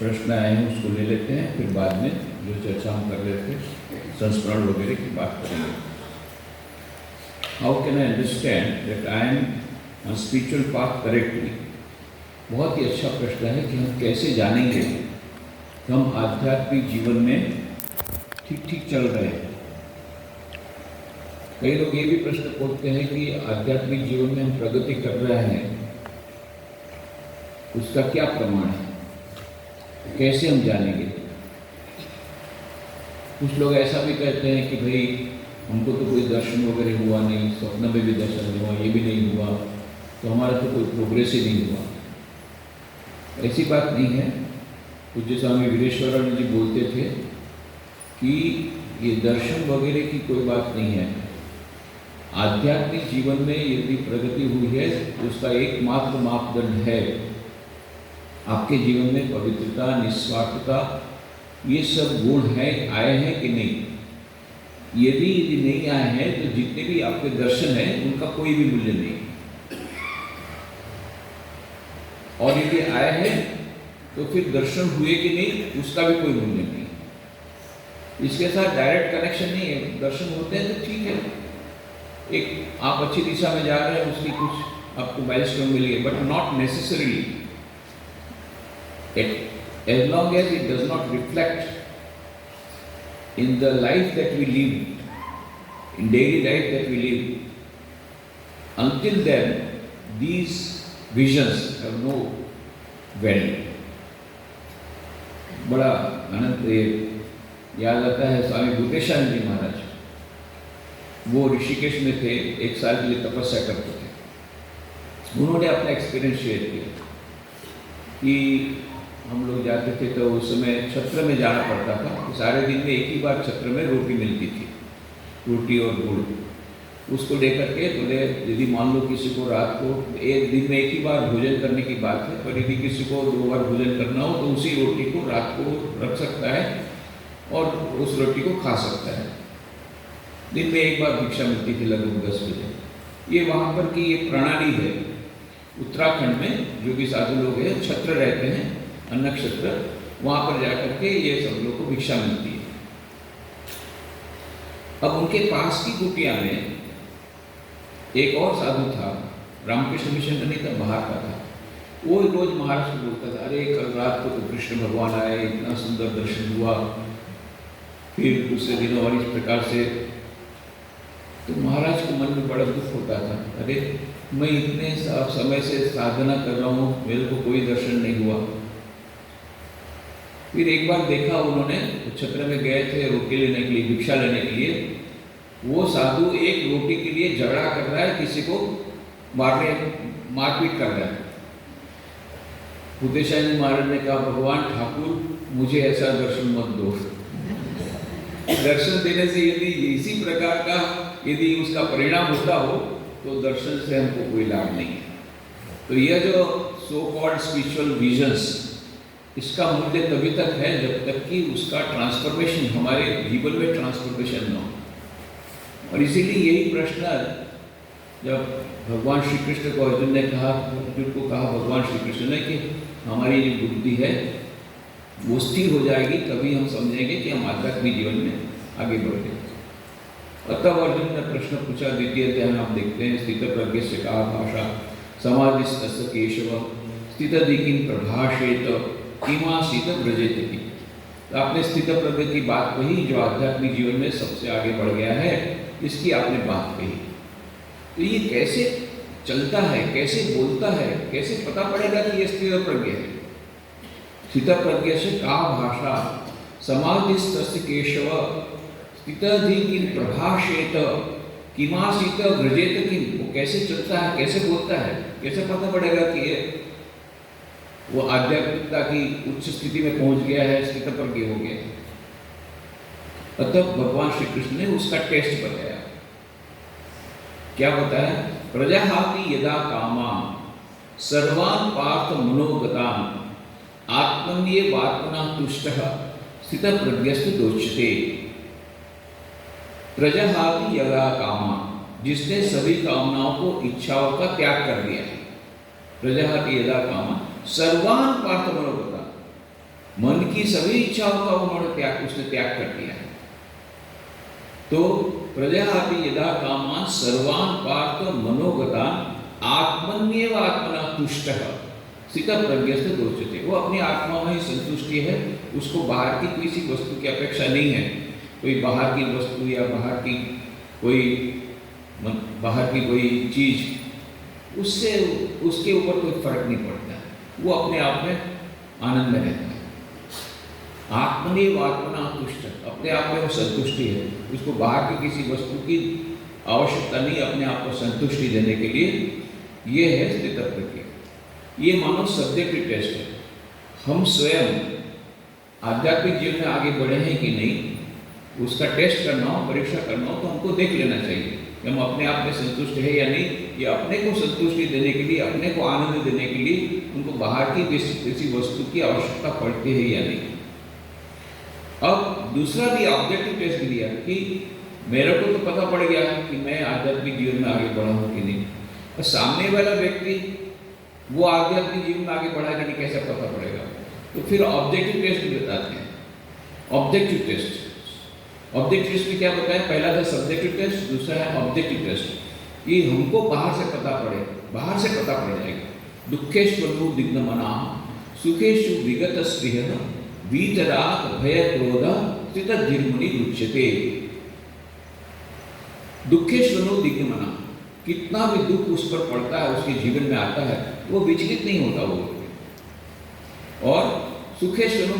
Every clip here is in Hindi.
प्रश्न आए हैं उसको ले लेते हैं, फिर बाद में जो चर्चा हम कर रहे थे संस्मरण वगैरह की बात करेंगे। How can I understand that I am on spiritual path correctly? बहुत ही अच्छा प्रश्न है कि हम कैसे जानेंगे कि हम आध्यात्मिक जीवन में ठीक ठीक चल रहे हैं। कई लोग ये भी प्रश्न पूछते हैं कि आध्यात्मिक जीवन में हम प्रगति कर रहे हैं, उसका क्या प्रमाण है, कैसे हम जानेंगे? कुछ लोग ऐसा भी कहते हैं कि भाई हमको तो कोई दर्शन वगैरह हुआ नहीं, स्वप्न में भी दर्शन नहीं हुआ, ये भी नहीं हुआ, तो हमारा तो कोई प्रोग्रेस ही नहीं हुआ। ऐसी बात नहीं है। पूज्य स्वामी वीरेश्वरानंद जी बोलते थे कि ये दर्शन वगैरह की कोई बात नहीं है। आध्यात्मिक जीवन में यदि प्रगति हुई है तो उसका एकमात्र मापदंड है आपके जीवन में पवित्रता, निस्वार्थता, ये सब गुण है, आए हैं कि नहीं। यदि नहीं आए हैं तो जितने भी आपके दर्शन हैं उनका कोई भी मूल्य नहीं, और यदि आए हैं तो फिर दर्शन हुए कि नहीं उसका भी कोई मूल्य नहीं। इसके साथ डायरेक्ट कनेक्शन नहीं है। दर्शन होते हैं तो ठीक है, एक आप अच्छी दिशा में जा रहे हैं, उसकी कुछ आपको माइलस्टोन मिली है, but not necessarily. As long as it does not reflect in the life that we live, in daily life that we live, until then these visions have no value. बड़ा अनंत याद आता है स्वामी भूतेशानंद जी महाराज, वो ऋषिकेश में थे, 1 साल के लिए तपस्या करते थे। उन्होंने अपना एक्सपीरियंस शेयर किया कि हम लोग जाते थे तो उस समय छत्र में जाना पड़ता था। सारे दिन में एक ही बार छत्र में रोटी मिलती थी, रोटी और गुड़। उसको लेकर के बोले यदि मान लो किसी को रात को एक दिन में एक ही बार भोजन करने की बात है, पर यदि किसी को 2 बार भोजन करना हो तो उसी रोटी को रात को रख सकता है और उस रोटी को खा सकता है। दिन में एक बार भिक्षा मिलती थी लगभग 10 बजे। ये वहाँ पर की ये प्रणाली है। उत्तराखंड में जो भी साधु लोग हैं, छत्र रहते हैं, अन्न क्षेत्र, वहाँ पर जाकर के ये सब लोग को भिक्षा मिलती है। अब उनके पास की कुटिया में एक और साधु था, रामकृष्ण मिशन का नहीं था, बाहर का था। वो रोज महाराज को बोलता था, अरे कल रात को तो कृष्ण भगवान आए, इतना सुंदर दर्शन हुआ, फिर दूसरे दिनों और इस प्रकार से। तो महाराज को मन में बड़ा दुख होता था, अरे मैं इतने समय से साधना कर रहा हूँ, मेरे को कोई दर्शन नहीं हुआ। फिर एक बार देखा उन्होंने, छत्र में गए थे रोटी लेने के लिए, भिक्षा लेने के लिए, वो साधु एक रोटी के लिए झगड़ा कर रहा है, किसी को मारपीट कर रहा है। भूतेशानंद महाराज ने कहा, भगवान ठाकुर मुझे ऐसा दर्शन मत दो। दर्शन देने से यदि इसी प्रकार का यदि उसका परिणाम होता हो तो दर्शन से हमको कोई लाभ नहीं है। तो यह जो सो कॉल्ड स्पिरिचुअल विजन्स, इसका मूल्य तभी तक है जब तक कि उसका ट्रांसफॉर्मेशन हमारे जीवन में ट्रांसफॉर्मेशन न हो। और इसीलिए यही प्रश्न जब भगवान श्री कृष्ण को अर्जुन ने कहा, अर्जुन को कहा भगवान श्री कृष्ण ने कि हमारी जो बुद्धि है वो स्थिर हो जाएगी, तभी हम समझेंगे कि हम आध्यात्मिक जीवन में आगे बढ़ेंगे। और तब अर्जुन ने प्रश्न पूछा, द्वितीय अध्याय में आप देखते हैं, स्थित प्रज्ञ से कहा भाषा समाधिस्तस्य केशव स्थितधिकिं प्रभाषेत किमासीत व्रजेत की। तो आपने स्थित प्रज्ञ की बात कही, जो आध्यात्मिक जीवन में सबसे आगे बढ़ गया है, इसकी आपने बात कही। तो ये कैसे चलता है, कैसे बोलता है, कैसे पता पड़ेगा कि ये स्थित प्रज्ञ है? स्थित प्रज्ञ से का भाषा समाधिस्तस्य केशव स्थितधिकिं प्रभाषेत किमासीत व्रजेत किं। वो कैसे चलता है, कैसे बोलता है, कैसे पता पड़ेगा कि ये वो आध्यात्मिकता की उच्च स्थिति में पहुंच गया है, स्थित प्रज्ञ हो गया। तब भगवान श्री कृष्ण ने उसका टेस्ट बताया। क्या बताया? प्रजाहापि यदा कामां सर्वान् पार्थ मनोगतान् आत्मन्येवात्मना तुष्टः स्थित प्रज्ञस्तु दोच्यते। प्रजाहापि यदा कामां, जिसने सभी कामनाओं को, इच्छाओं का त्याग कर दिया। प्रजाहापि यदा कामां सर्वान् पार्थ मनोगतान्, की सभी इच्छाओं का उसने त्याग कर दिया है। तो प्रजापति यदा कामान सर्वान पार्थ मनोगतान आत्मन्येव आत्मना तुष्टः स्थित प्रज्ञस्थ दोषते। वो अपनी आत्मा में ही संतुष्टि है, उसको बाहर की किसी वस्तु की अपेक्षा नहीं है। कोई बाहर की वस्तु या बाहर की कोई चीज उससे उसके ऊपर कोई फर्क नहीं पड़ता। वो अपने आप में आनंद में रहता है। आत्मनेव आत्मना तुष्ट, अपने आप में वो संतुष्टि है, उसको बाहर की किसी वस्तु की आवश्यकता नहीं, अपने आप को संतुष्टि देने के लिए। ये है स्थित प्रज्ञ। ये मानो सब्जेक्टिव टेस्ट है। हम स्वयं आध्यात्मिक जीवन में आगे बढ़े हैं कि नहीं, उसका टेस्ट करना हो, परीक्षा करना हो, तो हमको देख लेना चाहिए कि हम अपने आप में संतुष्ट है या नहीं, या अपने को संतुष्टि देने के लिए, अपने को आनंद देने के लिए उनको बाहर की किसी वस्तु की आवश्यकता पड़ती है या नहीं। अब दूसरा भी ऑब्जेक्टिव टेस्ट दिया कि मेरे को तो पता पड़ गया कि मैं आध्यात्मिक जीवन में आगे बढ़ा हूँ कि नहीं, और सामने वाला व्यक्ति वो आध्यात्मिक जीवन में आगे बढ़ा कि नहीं, कैसे पता पड़ेगा। तो फिर ऑब्जेक्टिव टेस्ट बताते हैं। ऑब्जेक्टिव टेस्ट में क्या बताया, पहला था सब्जेक्टिव टेस्ट, दूसरा है ऑब्जेक्टिव टेस्ट। ये हमको बाहर से पता पड़ जाएगा। दुखेश्वरु दिग्नमना सुखेशु विगत स्त्रियः वीतराग भय क्रोध स्थित धीर्मुनि उच्यते। दुखेश्वरु दिग्नमना, कितना भी दुख उस पर पड़ता है, उसके जीवन में आता है, वो विचलित नहीं होता वो। और सुखेश्वरु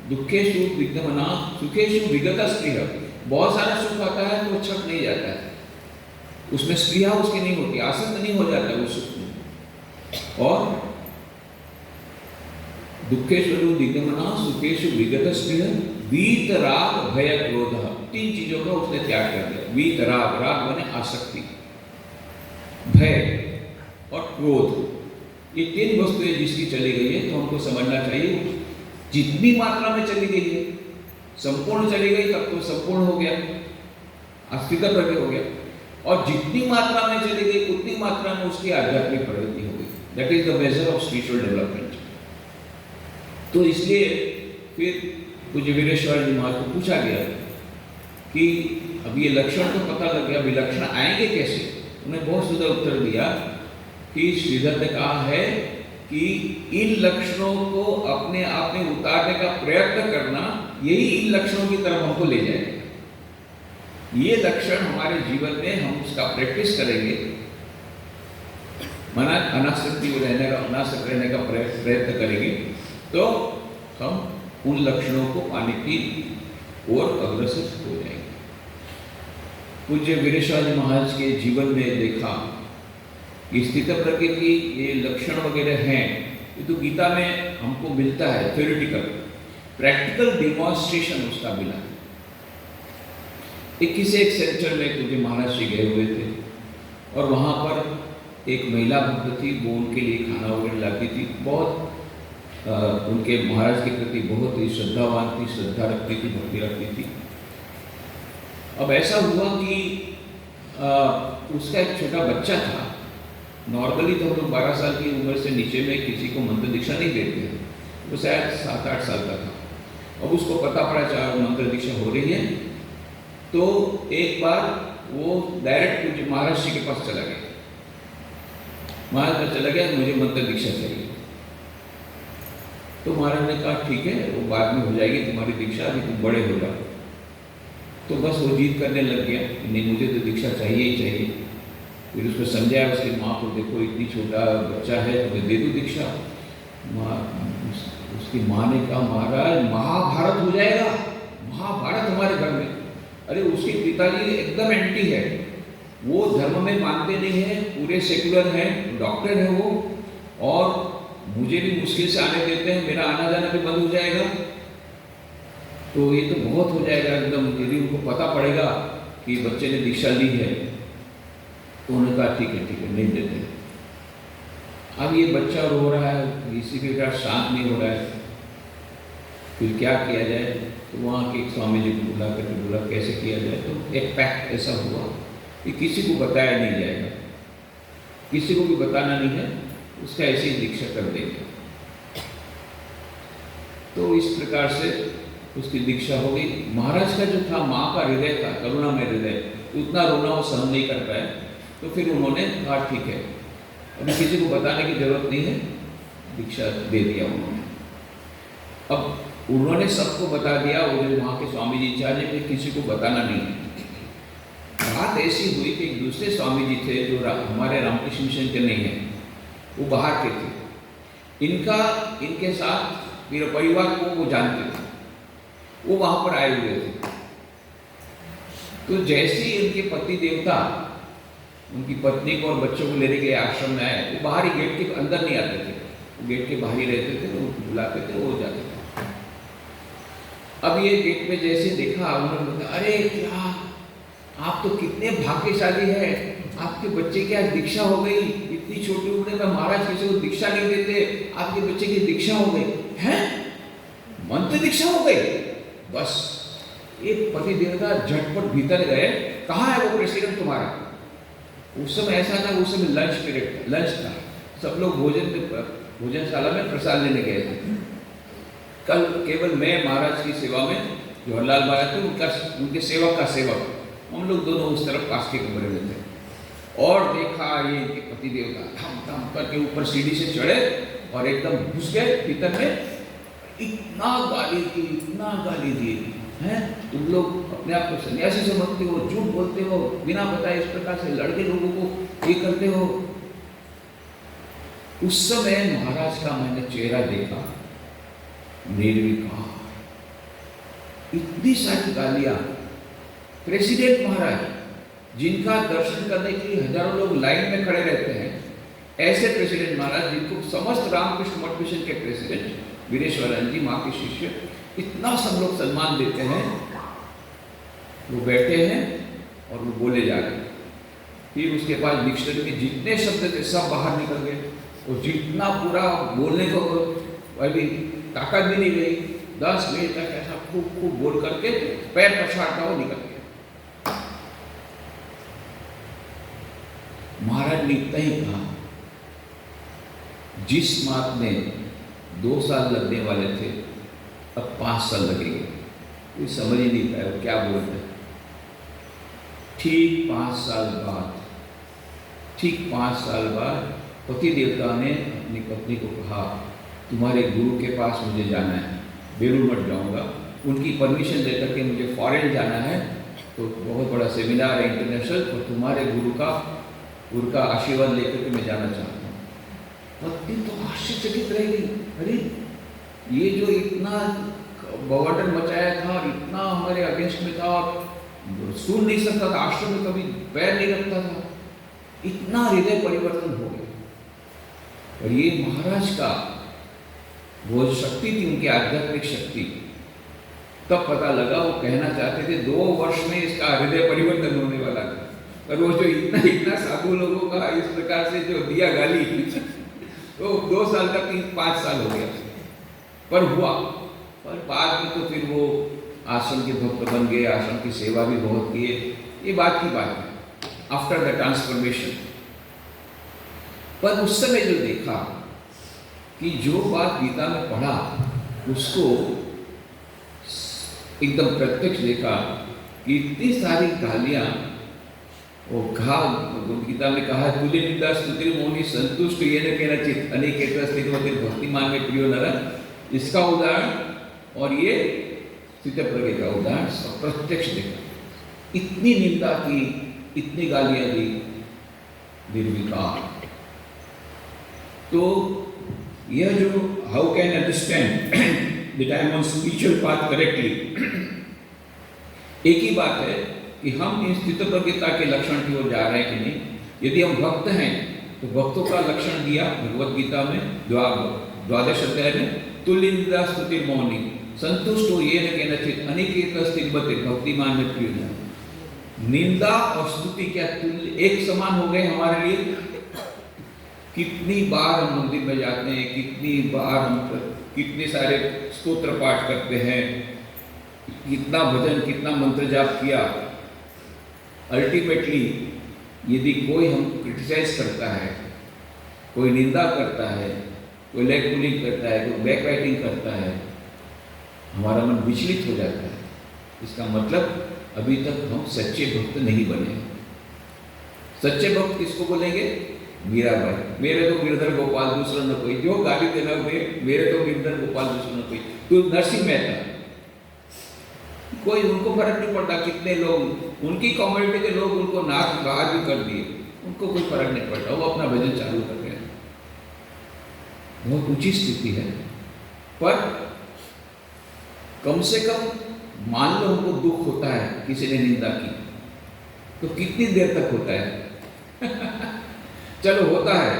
दुखेशु विघ्नमना सुखेशु विगत स्त्रियः, बहुत सारा सुख आता है तो वो छट नहीं जाता है, उसमें स्त्रिया उसकी नहीं होती, आसक्त नहीं हो जाता उस सुख में। और दुखेश्वरु दिग्गमना सुखेशु विगत स्त्रियः वीतराग भय क्रोध, तीन चीजों का उसने त्याग कर दिया। वीतराग, राग माने आसक्ति, भय और क्रोध, ये तीन वस्तुएं जिसकी चली गई है, तो हमको समझना चाहिए जितनी मात्रा में चली गई है, संपूर्ण चली गई तब तो संपूर्ण हो गया, अस्तित्व प्रज्ञ हो गया, और जितनी मात्रा में चली गई उतनी मात्रा में उसकी आध्यात्मिक प्रगति हो गई। That is the measure of spiritual development. तो इसलिए फिर पूज्य वीरेश्वर जी महाराज को पूछा गया कि अब ये लक्षण तो पता लग गया, विलक्षण आएंगे कैसे। उन्हें बहुत सुंदर उत्तर दिया कि श्रीधर ने कहा है कि इन लक्षणों को अपने आप में उतारने का प्रयत्न करना, यही इन लक्षणों की तरफ हमको ले जाएगा। ये लक्षण हमारे जीवन में हम उसका प्रैक्टिस करेंगे, मना अनासक्त रहने का प्रयत्न करेंगे, तो हम उन लक्षणों को पाने की ओर अग्रसर हो जाएंगे। पूज्य वीरेश्वर जी महाराज के जीवन में देखा कि स्थित प्रज्ञ की ये लक्षण वगैरह हैं, ये तो गीता में हमको मिलता है, थ्योरेटिकल, प्रैक्टिकल डिमॉन्स्ट्रेशन उसका मिला। 21 सेंचुरी में पूज्य महाराज जी गए हुए थे, और वहाँ पर एक महिला भक्त थी, वो उनके लिए खाना वगैरह लाती थी, बहुत उनके महाराज के प्रति बहुत ही श्रद्धावान थी, श्रद्धा रखती थी, भक्ति रखती थी। अब ऐसा हुआ कि उसका एक छोटा बच्चा था। नॉर्मली तो हम लोग 12 साल की उम्र से नीचे में किसी को मंत्र दीक्षा नहीं देते हैं, वो शायद 7-8 साल का था। अब उसको पता पड़ा चाहे मंत्र दीक्षा हो रही है, तो एक बार वो डायरेक्ट पूज्य महाराज जी के पास चला गया। महाराज में चला गया, मुझे मंत्र दीक्षा चाहिए। तो महाराज ने कहा ठीक है, वो बाद में हो जाएगी तुम्हारी दीक्षा, अभी तुम बड़े हो जाओ। तो बस वो जिद करने लग गया कि नहीं, मुझे तो दीक्षा चाहिए ही चाहिए। फिर उसको समझाया उसकी माँ को, देखो इतनी छोटा बच्चा है, तुम्हें दे दूँ दीक्षा। उसकी माँ ने कहा महाराज महाभारत हो जाएगा, महाभारत हमारे घर में। अरे उसके पिताजी एकदम एंटी है, वो धर्म में मानते नहीं है, पूरे सेकुलर हैं, डॉक्टर है वो, और मुझे भी मुश्किल से आने देते हैं, मेरा आना जाना भी बंद हो जाएगा, तो ये तो बहुत हो जाएगा एकदम। यदि उनको पता पड़ेगा कि बच्चे ने दीक्षा ली है, तो उन्होंने कहा ठीक है नहीं देते। अब ये बच्चा रो रहा है, किसी के साथ शांत नहीं हो रहा है, फिर क्या किया जाए। तो वहाँ के एक स्वामी जी को बुला करके बोला कैसे किया जाए। तो एक पैक्ट ऐसा हुआ कि किसी को बताया नहीं जाएगा, किसी को भी बताना नहीं है, उसका ऐसे ही दीक्षा कर देंगे। तो इस प्रकार से उसकी दीक्षा हो गई। महाराज का जो था, माँ का हृदय था, करुणा में हृदय, उतना रोना वो सहन नहीं कर पाए, तो फिर उन्होंने कहा ठीक है, अभी किसी को बताने की जरूरत नहीं है, दीक्षा दे दिया उन्होंने। अब उन्होंने सबको बता दिया, वो जो वहाँ के स्वामी जी इंचार्ज है, फिर किसी को बताना नहीं है। बात ऐसी हुई कि एक दूसरे स्वामी जी थे जो हमारे रामकृष्ण मिशन के नहीं है, वो बाहर के थे। इनके साथ मेरे परिवार को वो जानते थे, वो वहां पर आए हुए थे। तो जैसे ही उनके पति देवता उनकी पत्नी को और बच्चों को लेने के लिए आश्रम में आए, वो बाहर ही, गेट के अंदर नहीं आते थे, वो गेट के बाहर ही रहते थे, वो बुलाते थे, वो जाते थे। अब ये गेट में जैसे देखा, उन्होंने बोला अरे क्या आप तो कितने भाग्यशाली है, आपके बच्चे की आज दीक्षा हो गई, इतनी छोटी उम्र में महाराज किसी को दीक्षा नहीं देते, आपके बच्चे की दीक्षा हो गई है, मंत्र दीक्षा हो गई। बस एक पति देवता झटपट भीतर गए, कहाँ है वो प्रेसिडेंट तुम्हारा? उस समय ऐसा था, उस समय लंच पीरियड, लंच था, सब लोग भोजनशाला में प्रसाद लेने गए थे। कल केवल मैं महाराज की सेवा में, जवाहरलाल महाराज थे उनके सेवक का सेवक, हम लोग दोनों उस तरफ पास के कमरे में थे। और देखा ये इनके पति देवता धम धम करके ऊपर सीढ़ी से चढ़े और एकदम घुस गए भीतर में। इतना गाली दी, इतना गाली दी है, तुम लोग अपने आप को सन्यासी समझते हो, झूठ बोलते हो, बिना बताए इस प्रकार से लड़के लोगों को ये करते हो। उस समय महाराज का मैंने चेहरा देखा, निर्विकार, इतनी सारी गालियां। प्रेसिडेंट महाराज जिनका दर्शन करने के लिए हजारों लोग लाइन में खड़े रहते हैं, ऐसे प्रेसिडेंट महाराज जिनको समस्त रामकृष्ण मठ मिशन के प्रेसिडेंट वीरेश्वरानंद जी, माँ के शिष्य, इतना सब लोग सम्मान देते हैं, वो बैठे हैं और वो बोले जा रहे हैं। फिर उसके बाद डिक्शनरी में जितने शब्द थे सब बाहर निकल गए, और जितना पूरा बोलने को अभी ताकत भी नहीं रही, 10 मिनट तक ऐसा खूब खूब बोल करके पैर पछाड़ता हुआ निकल गया। महाराज ने इतना ही कहा, जिस बात में 2 साल लगने वाले थे अब 5 साल लगेंगे, कोई समझ ही नहीं पाया वो क्या बोलते हैं। ठीक 5 साल बाद पति देवता ने अपनी पत्नी को कहा, तुम्हारे गुरु के पास मुझे जाना है, बेलूर मठ जाऊंगा, उनकी परमिशन लेकर के मुझे फॉरेन जाना है, तो बहुत बड़ा सेमिनार है इंटरनेशनल, और तुम्हारे गुरु का उनका आशीर्वाद लेकर के मैं जाना चाहता हूँ। पत्नी तो आश्चर्यचकित रह गई, अरे ये जो इतना बवाडर मचाया था, इतना हमारे अगेंस्ट में था, सुन नहीं सकता था, आश्रम में कभी पैर नहीं रखता था, इतना हृदय परिवर्तन हो गया। और ये महाराज का वो शक्ति थी, उनकी आध्यात्मिक शक्ति, तब पता लगा वो कहना चाहते थे 2 वर्ष में इसका हृदय परिवर्तन होने वाला था। और वो जो इतना साधु लोगों का इस प्रकार से जो दिया गाली तो 2 साल तक 5 साल हो गया, पर हुआ। पर बाद में तो फिर वो आश्रम के भक्त बन गए, आश्रम की सेवा भी बहुत किए, ये बात की बात है आफ्टर द ट्रांसफॉर्मेशन। पर उस समय जो देखा कि जो बात गीता में पढ़ा उसको एकदम प्रत्यक्ष देखा कि इतनी सारी गालियां, वो गीता में कहा तुल्य निंदा स्तुति मौनी संतुष्ट ये न कहना चित अनेक भक्तिमान में प्रियो नर, इसका उदाहरण और ये स्थितप्रज्ञ का उदाहरण प्रत्यक्ष देखा। इतनी निंदा की, इतनी गालियां दी, निर्विकार। तो यह जो how can understand that I am on spiritual path correctly, एक ही बात है कि हम इन स्थितप्रज्ञता के लक्षण की ओर जा रहे हैं कि नहीं। यदि हम भक्त हैं तो भक्तों का लक्षण दिया भगवत गीता में 12 अध्याय में, तुल्य निंदा स्तुति मौनी संतुष्ट हो ये न कहना चित अनिकेत स्थिबते भक्तिमान में प्रिय न। निंदा और स्तुति क्या तुल्य एक समान हो गए हमारे लिए? कितनी बार हम मंदिर में जाते हैं, कितनी बार हम कितने सारे स्तोत्र पाठ करते हैं, कितना भजन, कितना मंत्र जाप किया, अल्टीमेटली यदि कोई हम क्रिटिसाइज करता है, कोई निंदा करता है, कोई लेग पुलिंग करता है, कोई बैक राइटिंग करता है, हमारा मन विचलित हो जाता है। इसका मतलब अभी तक हम सच्चे भक्त नहीं बने। सच्चे भक्त किसको बोलेंगे? मीराबाई, मेरे तो गिरधर गोपाल दूसरा न कोई, जो गाली देना हुए मेरे तो गिरधर गोपाल दूसरा न कोई। तो नरसिंह मेहता, कोई उनको फर्क नहीं पड़ता कितने लोग उनकी कम्युनिटी के लोग उनको नाक बाहर भी कर दिए, उनको कोई फर्क नहीं पड़ता, वो अपना भजन चालू कर रहे हैं। बहुत ऊंची स्थिति है। पर कम से कम मान लो हमको दुख होता है, किसी ने निंदा की, तो कितनी देर तक होता है? चलो होता है,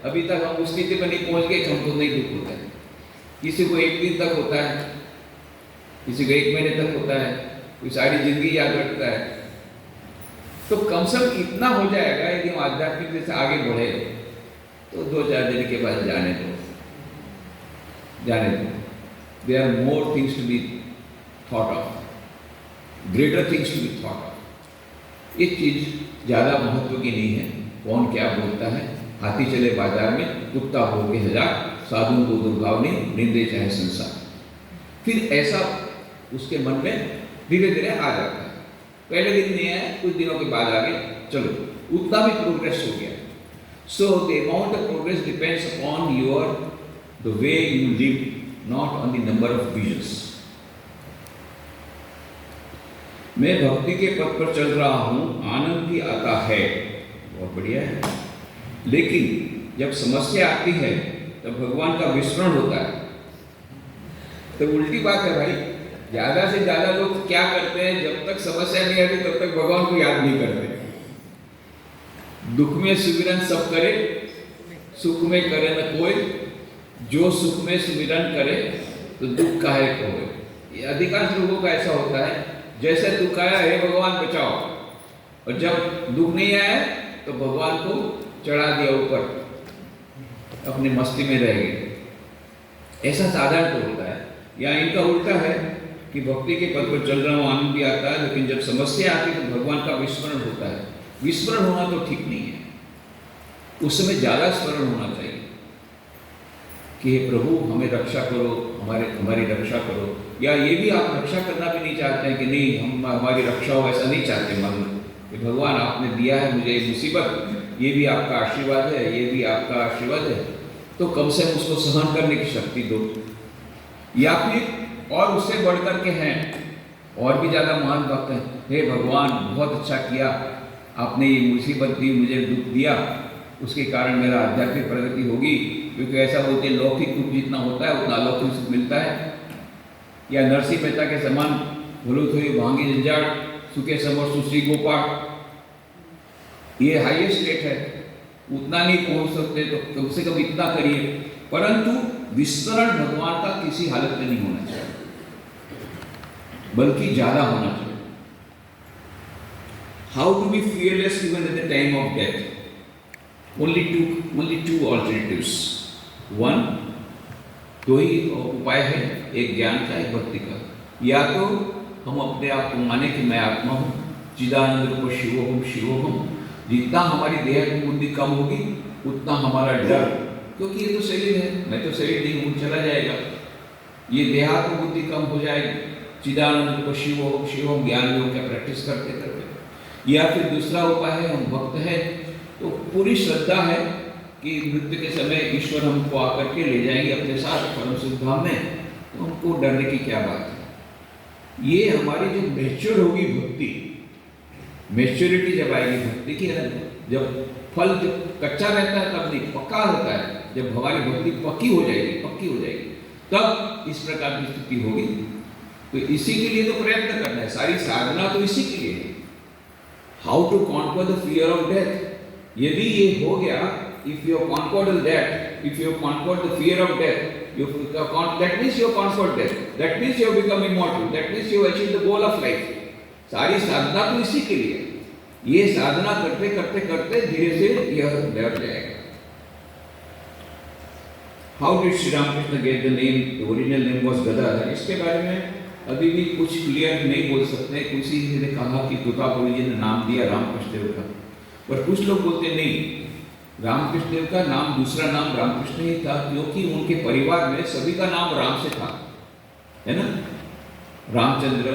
अभी तक हम उस स्थिति में नहीं पहुंच गए, हमको नहीं दुख होता है। किसी को एक दिन तक होता है, किसी को एक महीने तक होता है, कोई सारी जिंदगी याद रखता है। तो कम से कम इतना हो जाएगा यदि हम आध्यात्मिक से आगे बढ़े तो 2-4 दिन के बाद जाने दो। There are more things to be thought of, greater things to be thought of. ये चीज ज्यादा महत्व की नहीं है। कौन क्या बोलता है? हाथी चले बाजार में, कुत्ता हो के 1000, साधु को दुर्भावनी, निंदे चाहे संसार। फिर ऐसा उसके मन में धीरे धीरे आ जाता है। पहले दिन नहीं आया, कुछ दिनों के बाद आ गए, चलो उतना भी प्रोग्रेस हो गया। So the amount of progress depends upon your the way you live, not on the number of visions. मैं भक्ति के पथ पर चल रहा हूं, आनंद भी आता है, बहुत बढ़िया है, लेकिन जब समस्या आती है तब भगवान का विस्मरण होता है। तो उल्टी बात है भाई, ज्यादा से ज्यादा लोग क्या करते हैं, जब तक समस्या नहीं आती तब तक भगवान को याद नहीं करते। दुख में सुमिरन सब करे, सुख में करे न कोई, जो सुख में सुमिरन करे तो दुख काहे को होए। ये अधिकांश लोगों का ऐसा होता है, जैसे दुख आया हे भगवान बचाओ, और जब दुख नहीं आया तो भगवान को चढ़ा दिया ऊपर, अपनी मस्ती में रह गए। ऐसा साधारण तो होता है। या इनका उल्टा है कि भक्ति के पद पर चल रहा हूँ, आनंद भी आता है, लेकिन जब समस्या आती है तो भगवान का विस्मरण होता है। विस्मरण होना तो ठीक नहीं है, उस समय ज्यादा स्मरण होना चाहिए कि हे प्रभु हमें रक्षा करो, हमारी रक्षा करो। या ये भी आप रक्षा करना भी नहीं चाहते हैं कि नहीं हम हमारी रक्षा हो, ऐसा नहीं चाहते मन में कि भगवान आपने दिया है मुझे ये मुसीबत, ये भी आपका आशीर्वाद है, ये भी आपका आशीर्वाद है, तो कम से कम उसको सहन करने की शक्ति दो। या फिर और उससे बढ़कर के हैं और भी ज़्यादा महान भक्त हैं, हे भगवान बहुत अच्छा किया, आपने ये मुसीबत दी, मुझे दुख दिया, उसके कारण मेरा आध्यात्मिक प्रगति होगी, क्योंकि ऐसा बोलते लौकिक दुख जितना होता है उतना अलौकिक सुख मिलता है। या नरसिंह मेहता के समान भूलुत हुई भांगी जंजाड़, सुखे समर सुश्री गोपाल, ये हाईएस्ट स्टेट है, उतना नहीं पहुंच सकते तो कम से कम इतना करिए। परंतु विस्मरण भगवान का किसी हालत में नहीं होना चाहिए, बल्कि ज्यादा होना चाहिए। How to be fearless even at the time of death? only two alternatives. One, दो ही उपाय है, एक ज्ञान का, एक भक्ति का। या तो हम अपने आप को माने कि मैं आत्मा हूँ, चिदानंद रूप शिवोहम। जितना हमारी देह की बुद्धि कम होगी उतना हमारा डर, क्योंकि ये तो शरीर है, मैं तो शरीर नहीं हूँ, चला जाएगा, ये देहात्म बुद्धि कम हो जाएगी। चिदानंद रूप शिवोहम ज्ञान योग का प्रैक्टिस करते करते। या फिर दूसरा उपाय है, हम भक्त हैं तो पूरी श्रद्धा है कि मृत्यु के समय ईश्वर हमको आकर के ले जाएंगे अपने साथ परम सुख धाम में, तो हमको डरने की क्या बात है। ये हमारी जो मैच्योर होगी भक्ति, मैच्योरिटी जब आएगी भक्ति की, जब फल जब कच्चा रहता है तब नहीं, पक्का होता है, जब हमारी भक्ति पक्की हो जाएगी तब इस प्रकार की स्थिति होगी। तो इसी के लिए तो प्रयत्न करना है, सारी साधना तो इसी के लिए है। How to conquer the fear of death. यदि ये हो गया, if you have conquered that, if you have conquered the fear of death, that means you have conquered death, that means you have become immortal, that means you have achieved the goal of life. सारी साधना तो इसी के लिए, ये साधना करते करते करते धीरे धीरे यह बढ़ जाएगा। How did Shri Ramakrishna get the name? The original name was Gadadhar. इसके बारे में अभी भी कुछ क्लियर नहीं बोल सकते। किसी ने कहा कि तोतापुरी जी ने नाम दिया रामकृष्ण देव का, पर कुछ लोग बोलते नहीं, रामकृष्ण देव का नाम दूसरा नाम रामकृष्ण ही था, क्योंकि उनके परिवार में सभी का नाम राम से था, है ना। रामचंद्र,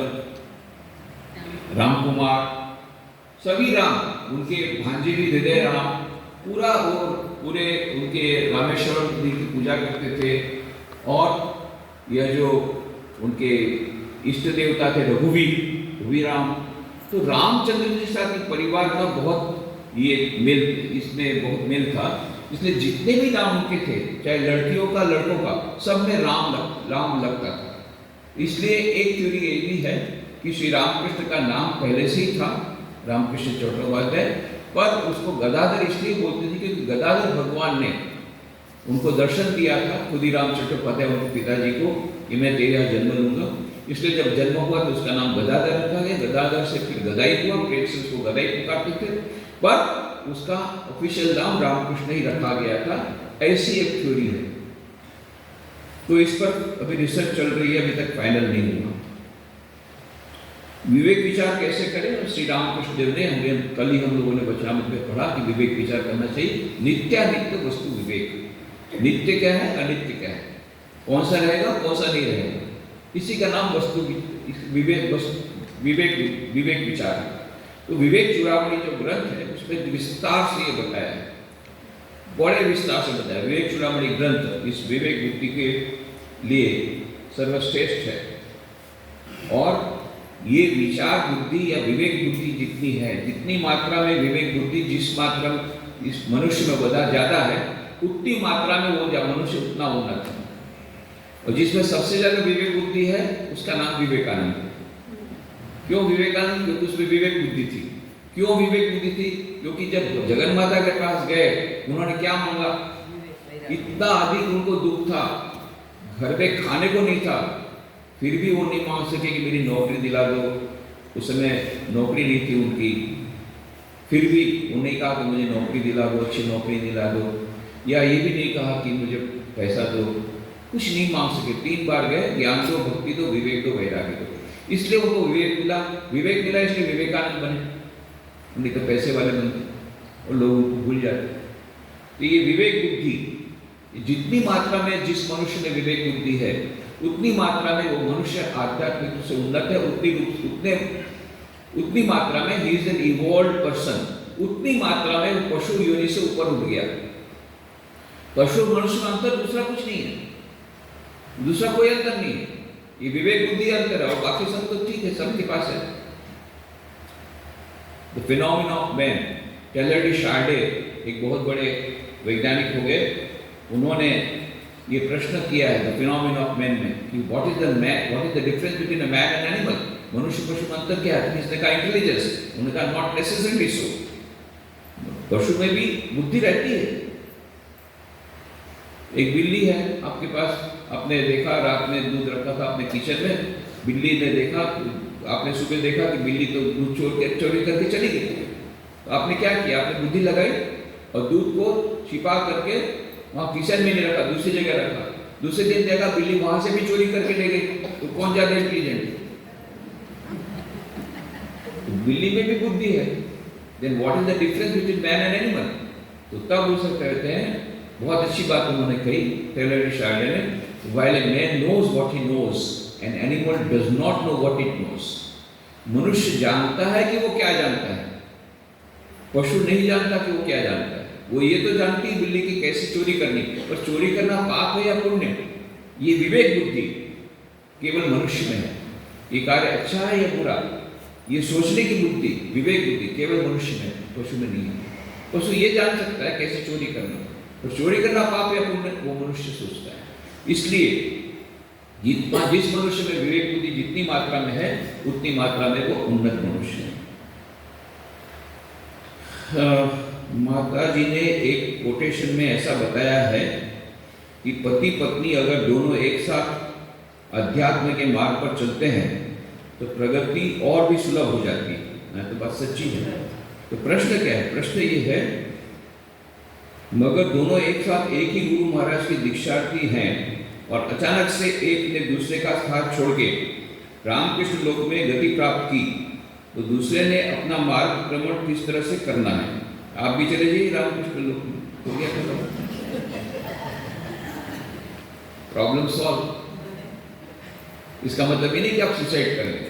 राम कुमार, सभी राम, उनके भांजे भी हृदय राम, पूरा वो पूरे उनके रामेश्वरम जी की पूजा करते थे। और यह जो उनके इष्ट देवता थे रघुवीर राम, तो रामचंद्र जी के साथ परिवार का बहुत ये मेल, इसमें बहुत मेल था। इसलिए जितने भी नाम उनके थे, चाहे लड़कियों का लड़कों का, सब में राम लगता था। इसलिए एक थ्योरी ये भी है कि श्री रामकृष्ण का नाम पहले से ही था रामकृष्ण चट्टोपाध्याय, पर उसको गदाधर इसलिए बोलते थे क्योंकि गदाधर भगवान ने उनको दर्शन दिया था, खुदीराम चट्टोपाध्याय उनके पिताजी को, कि मैं तेरे यहाँ जन्म लूंगा। इसलिए जब जन्म हुआ तो उसका नाम गदाधर रखा गया। गदाधर से फिर गदाई हुआ, प्रेम से उसको गदाई पुकारते थे, पर उसका ऑफिशियल नाम रामकृष्ण ही रखा गया था। ऐसी एक थ्योरी है। तो इस पर अभी रिसर्च चल रही है, अभी तक फाइनल नहीं हुआ। विवेक विचार कैसे करें? श्री रामकृष्ण देव ने, हमें कल ही हम लोगों ने वचनामृत में पढ़ा कि विवेक विचार करना चाहिए। नित्यानित्य वस्तु विवेक। नित्य क्या है, अनित्य क्या है, कौन सा रहेगा, कौन सा नहीं रहेगा, इसी का नाम वस्तु विवेक विचार है। तो विवेक चूड़ामणि जो ग्रंथ है उसमें विस्तार से ये बताया है, बड़े विस्तार से बताया। विवेक चूड़ामणि ग्रंथ इस विवेक बुद्धि के लिए सर्वश्रेष्ठ है। और ये विचार बुद्धि या विवेक बुद्धि जितनी है, जितनी मात्रा में विवेक बुद्धि जिस मात्रा में इस मनुष्य में बढ़ा ज्यादा है, उतनी मात्रा में वो मनुष्य उतना उन्नत है। और जिसमें सबसे ज्यादा विवेक बुद्धि है उसका नाम विवेकानंद है। क्यों विवेकानंद? क्योंकि उसमें विवेक बुद्धि थी। क्यों विवेक बुद्धि थी? क्योंकि जब जगन माता के पास गए, उन्होंने क्या मांगा? इतना अधिक उनको दुख था, घर पे खाने को नहीं था, फिर भी वो नहीं मांग सके कि मेरी नौकरी दिला दो। उस समय नौकरी नहीं थी उनकी, फिर भी उन्होंने कहा कि मुझे नौकरी दिला दो, अच्छी नौकरी दिला दो। या ये भी नहीं कहा कि मुझे पैसा दो, कुछ नहीं मांग सके। 3 बार गए, ज्ञान दो, भक्ति दो, विवेक दो, वैराग्य दो। इसलिए उनको विवेक मिला इसलिए विवेकानंद बने, नहीं तो पैसे वाले बनते और लोगों को भूल जाते। तो ये विवेक बुद्धि जितनी मात्रा में जिस मनुष्य में विवेक बुद्धि है, उतनी मात्रा में वो मनुष्य आध्यात्मिक रूप से उन्नत है। उतनी मात्रा में he is an evolved person, उतनी मात्रा में वो पशु योनि से ऊपर उठ गया। पशु मनुष्य में अंतर दूसरा कुछ नहीं है, दूसरा कोई अंतर नहीं है। ये विवेक बुद्धि अंतर है, और बाकी सब तो ठीक है, सबके पास है। The phenomena of man, Teilhard de Chardin एक बहुत बड़े वैज्ञानिक हो गए, उन्होंने ये प्रश्न किया है द फिनोमिना ऑफ मैन में कि what is the difference between a man and animal. मनुष्य पशु में अंतर क्या है? इसने कहा इंटेलिजेंस, उन्होंने कहा नॉट नेसेसरली सो। पशु में भी बुद्धि रहती है। एक बिल्ली है आपके पास, आपने देखा रात में दूध रखा था अपने किचन में, बिल्ली ने देखा, आपने सुबह देखा कि बिल्ली तो दूध चोरी करके चली गई। तो आपने क्या किया? आपने बुद्धि लगाई और दूध को छिपा करके वहाँ किचन में नहीं रखा, दूसरी जगह रखा। दूसरे दिन देखा बिल्ली वहां से भी चोरी करके ले गई, तो कौन ज्यादा इंटेलिजेंट? तो बिल्ली में भी बुद्धि है। Then what is the difference between man and animal? तो तब उसे कहते हैं, बहुत अच्छी बात उन्होंने कही टेलर डी शार्डे ने, while a man knows what he knows, an animal does not know what it knows. मनुष्य जानता है कि वो क्या जानता है, पशु नहीं जानता कि वो क्या जानता है। वो ये तो जानती है बिल्ली की कैसे चोरी करनी, पर चोरी करना पाप है या पुण्य? ये विवेक बुद्धि केवल मनुष्य में है। ये कार्य अच्छा है या बुरा, ये सोचने की बुद्धि, विवेक बुद्धि केवल मनुष्य में है, पशु में नहीं है। पशु ये जान सकता है कैसे चोरी करना, और चोरी करना पाप या पुण्य वो मनुष्य सोचता है। इसलिए जिस मनुष्य में विवेक बुद्धि जितनी मात्रा में है, उतनी मात्रा में वो उन्नत मनुष्य है। माता जी ने एक कोटेशन में ऐसा बताया है कि पति पत्नी अगर दोनों एक साथ अध्यात्म के मार्ग पर चलते हैं तो प्रगति और भी सुलभ हो जाती है। तो बात सच्ची है। तो प्रश्न क्या है? प्रश्न ये है, मगर दोनों एक साथ एक ही गुरु महाराज की दीक्षार्थी हैं और अचानक से एक ने दूसरे का साथ छोड़ के रामकृष्ण लोक में गति प्राप्त की, तो दूसरे ने अपना मार्गक्रमण किस तरह से करना है? आप भी चले जाइए रामकृष्ण लोक में, हो गया खत्म, प्रॉब्लम सॉल्व। इसका मतलब ये नहीं कि आप सुसाइड करें।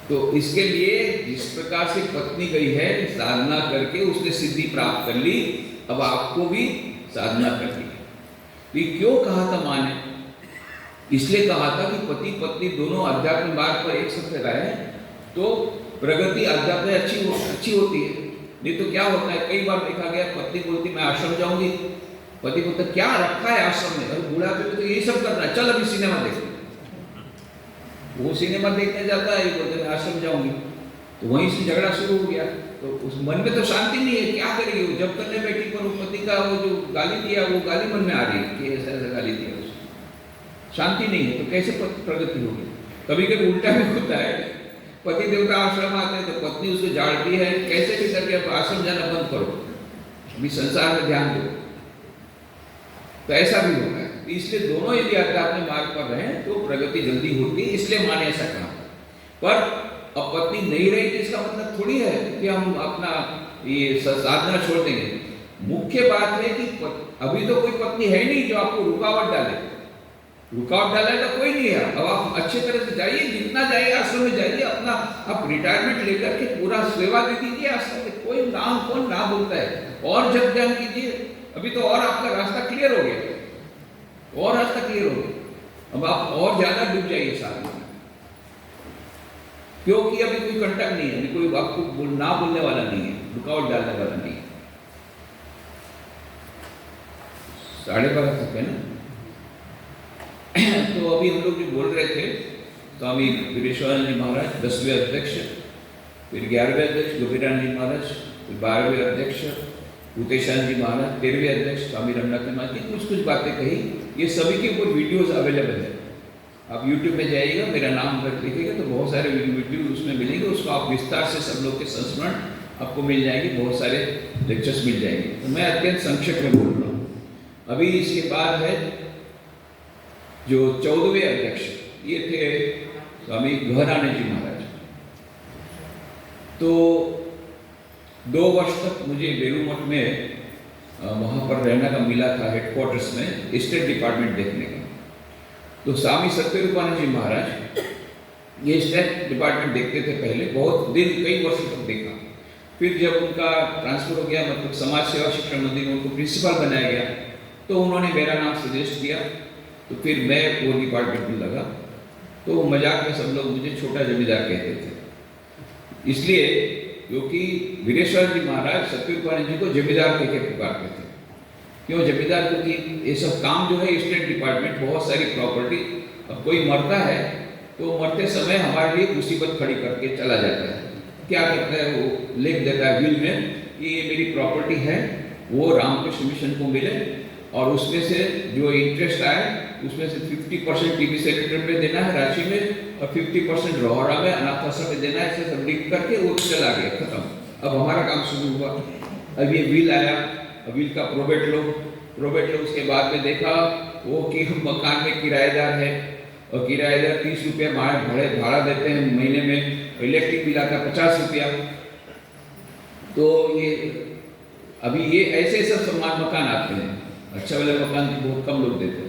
तो इसके लिए जिस प्रकार से पत्नी गई है साधना करके उसने सिद्धि प्राप्त कर ली, अब आपको भी साधना करनी है। तो ये क्यों कहा था माँ ने? इसलिए कहा था कि पति पत्नी दोनों आध्यात्मिक मार्ग पर एक साथ रहे तो प्रगति आध्यात्म अच्छी होती है। नहीं तो क्या होता है, कई बार देखा गया पत्नी बोलती मैं आश्रम जाऊंगी, पति बोलता क्या रखा है आश्रम में, अरे बूढ़ा पे तो यही सब करना है, चल अभी सिनेमा देख। वो सिनेमा देखने जाता है, ये बोलते मैं आश्रम जाऊंगी, तो वहीं से झगड़ा शुरू हो गया। तो उस मन में तो शांति नहीं है, क्या करेगी वो? जब करने बैठी पर पति का वो जो गाली दिया वो गाली मन में आ रही है कि ऐसा ऐसा गाली दिया, उसको शांति नहीं है, तो कैसे प्रगति होगी? कभी कभी उल्टा भी होता है, पति देवता आश्रम आते हैं तो पत्नी उसको झाड़ती है, कैसे भी करके आश्रम जाना बंद करो, अभी संसार में ध्यान दो, तो ऐसा भी होता है। इसलिए दोनों यदि आध्यात्मिक मार्ग पर रहें तो प्रगति जल्दी होती है, इसलिए माने ऐसा कहा। पर अब पत्नी नहीं रही तो इसका मतलब थोड़ी है कि हम अपना ये साधना छोड़ देंगे। मुख्य बात है कि अभी तो कोई पत्नी है नहीं जो आपको रुकावट डाले, रुकावट डाले तो कोई नहीं है। अब आप अच्छे तरह से जाइए, जितना जाइए आश्रम में जाइए, अपना आप रिटायरमेंट लेकर के पूरा सेवा दे दीजिए आश्रम में, कोई नाम कौन ना बोलता है, और जब ध्यान कीजिए, अभी तो और आपका रास्ता क्लियर हो गया, और रास्ता क्लियर हो गया, अब आप और ज्यादा डूब जाइए साधना में, क्योंकि अभी कोई कंटक नहीं है, कोई आपको ना बोलने वाला नहीं है, रुकावट डालने वाला नहीं है। 12:30 तक है ना। तो अभी हम लोग जो बोल रहे थे, स्वामी वीरेश्वरानंद जी महाराज 10वें अध्यक्ष, फिर 11वें अध्यक्ष गोपीनाथ जी महाराज, फिर 12वें अध्यक्ष भूतेशान जी महाराज, 13वें अध्यक्ष स्वामी रमनाथ महाराज की कुछ बातें कही। ये सभी के ऊपर वीडियोस अवेलेबल है, आप YouTube में जाइएगा, मेरा नाम लिखिएगा तो बहुत सारे वीडियो उसमें मिलेंगे, उसको आप विस्तार से सब लोग के संस्मरण आपको मिल जाएंगे, बहुत सारे लेक्चर्स मिल जाएंगे। तो मैं अत्यंत संक्षेप में बोल रहा हूँ। अभी इसके बाद है जो 14वें अध्यक्ष, ये थे स्वामी गहरानंद जी महाराज। तो 2 वर्ष तक मुझे बेलूमठ में वहाँ पर रहना का मिला था, हेडक्वार्टर्स में स्टेट डिपार्टमेंट देखने का। तो स्वामी सत्यरूपानंद जी महाराज ये स्टेट डिपार्टमेंट देखते थे पहले, बहुत दिन कई वर्षों तक देखा। फिर जब उनका ट्रांसफर हो गया, मतलब समाज सेवा शिक्षण मंदिर में उनको प्रिंसिपल बनाया गया, तो उन्होंने मेरा नाम सजेस्ट किया, तो फिर मैं वो डिपार्टमेंट में लगा। तो मजाक में सब लोग मुझे छोटा जमींदार कहते थे, इसलिए क्योंकि वीरेश्वर जी महाराज सत्यरूपानंद जी को जमींदार कह के पुकारते थे। क्यों जमींदार? क्योंकि ये सब काम जो है स्टेट डिपार्टमेंट, बहुत सारी प्रॉपर्टी, अब कोई मरता है तो मरते समय हमारे लिए मुसीबत खड़ी करके चला जाता है। क्या करता है वो? लिख देता है विल में कि ये मेरी प्रॉपर्टी है, वो रामकृष्ण मिशन को मिले, और उसमें से जो इंटरेस्ट आए उसमें से 50% टीबी सेंटर में देना है राशि में, और 50% रोहरा में अनाथ आश्रम में देना है। ऐसे सब लिख करके वो चला गया, खत्म। अब हमारा काम शुरू हुआ। अब ये बिल आया, बिल का प्रोबेट लो, उसके बाद में देखा वो कि मकान में किराएदार है, और किराएदार 30 रुपया भाड़ा देते हैं महीने में, इलेक्ट्रिक बिल आता 50 रुपया। तो ये अभी ये ऐसे सब समान मकान आते हैं, अच्छा वाले मकान बहुत कम लोग देते हैं।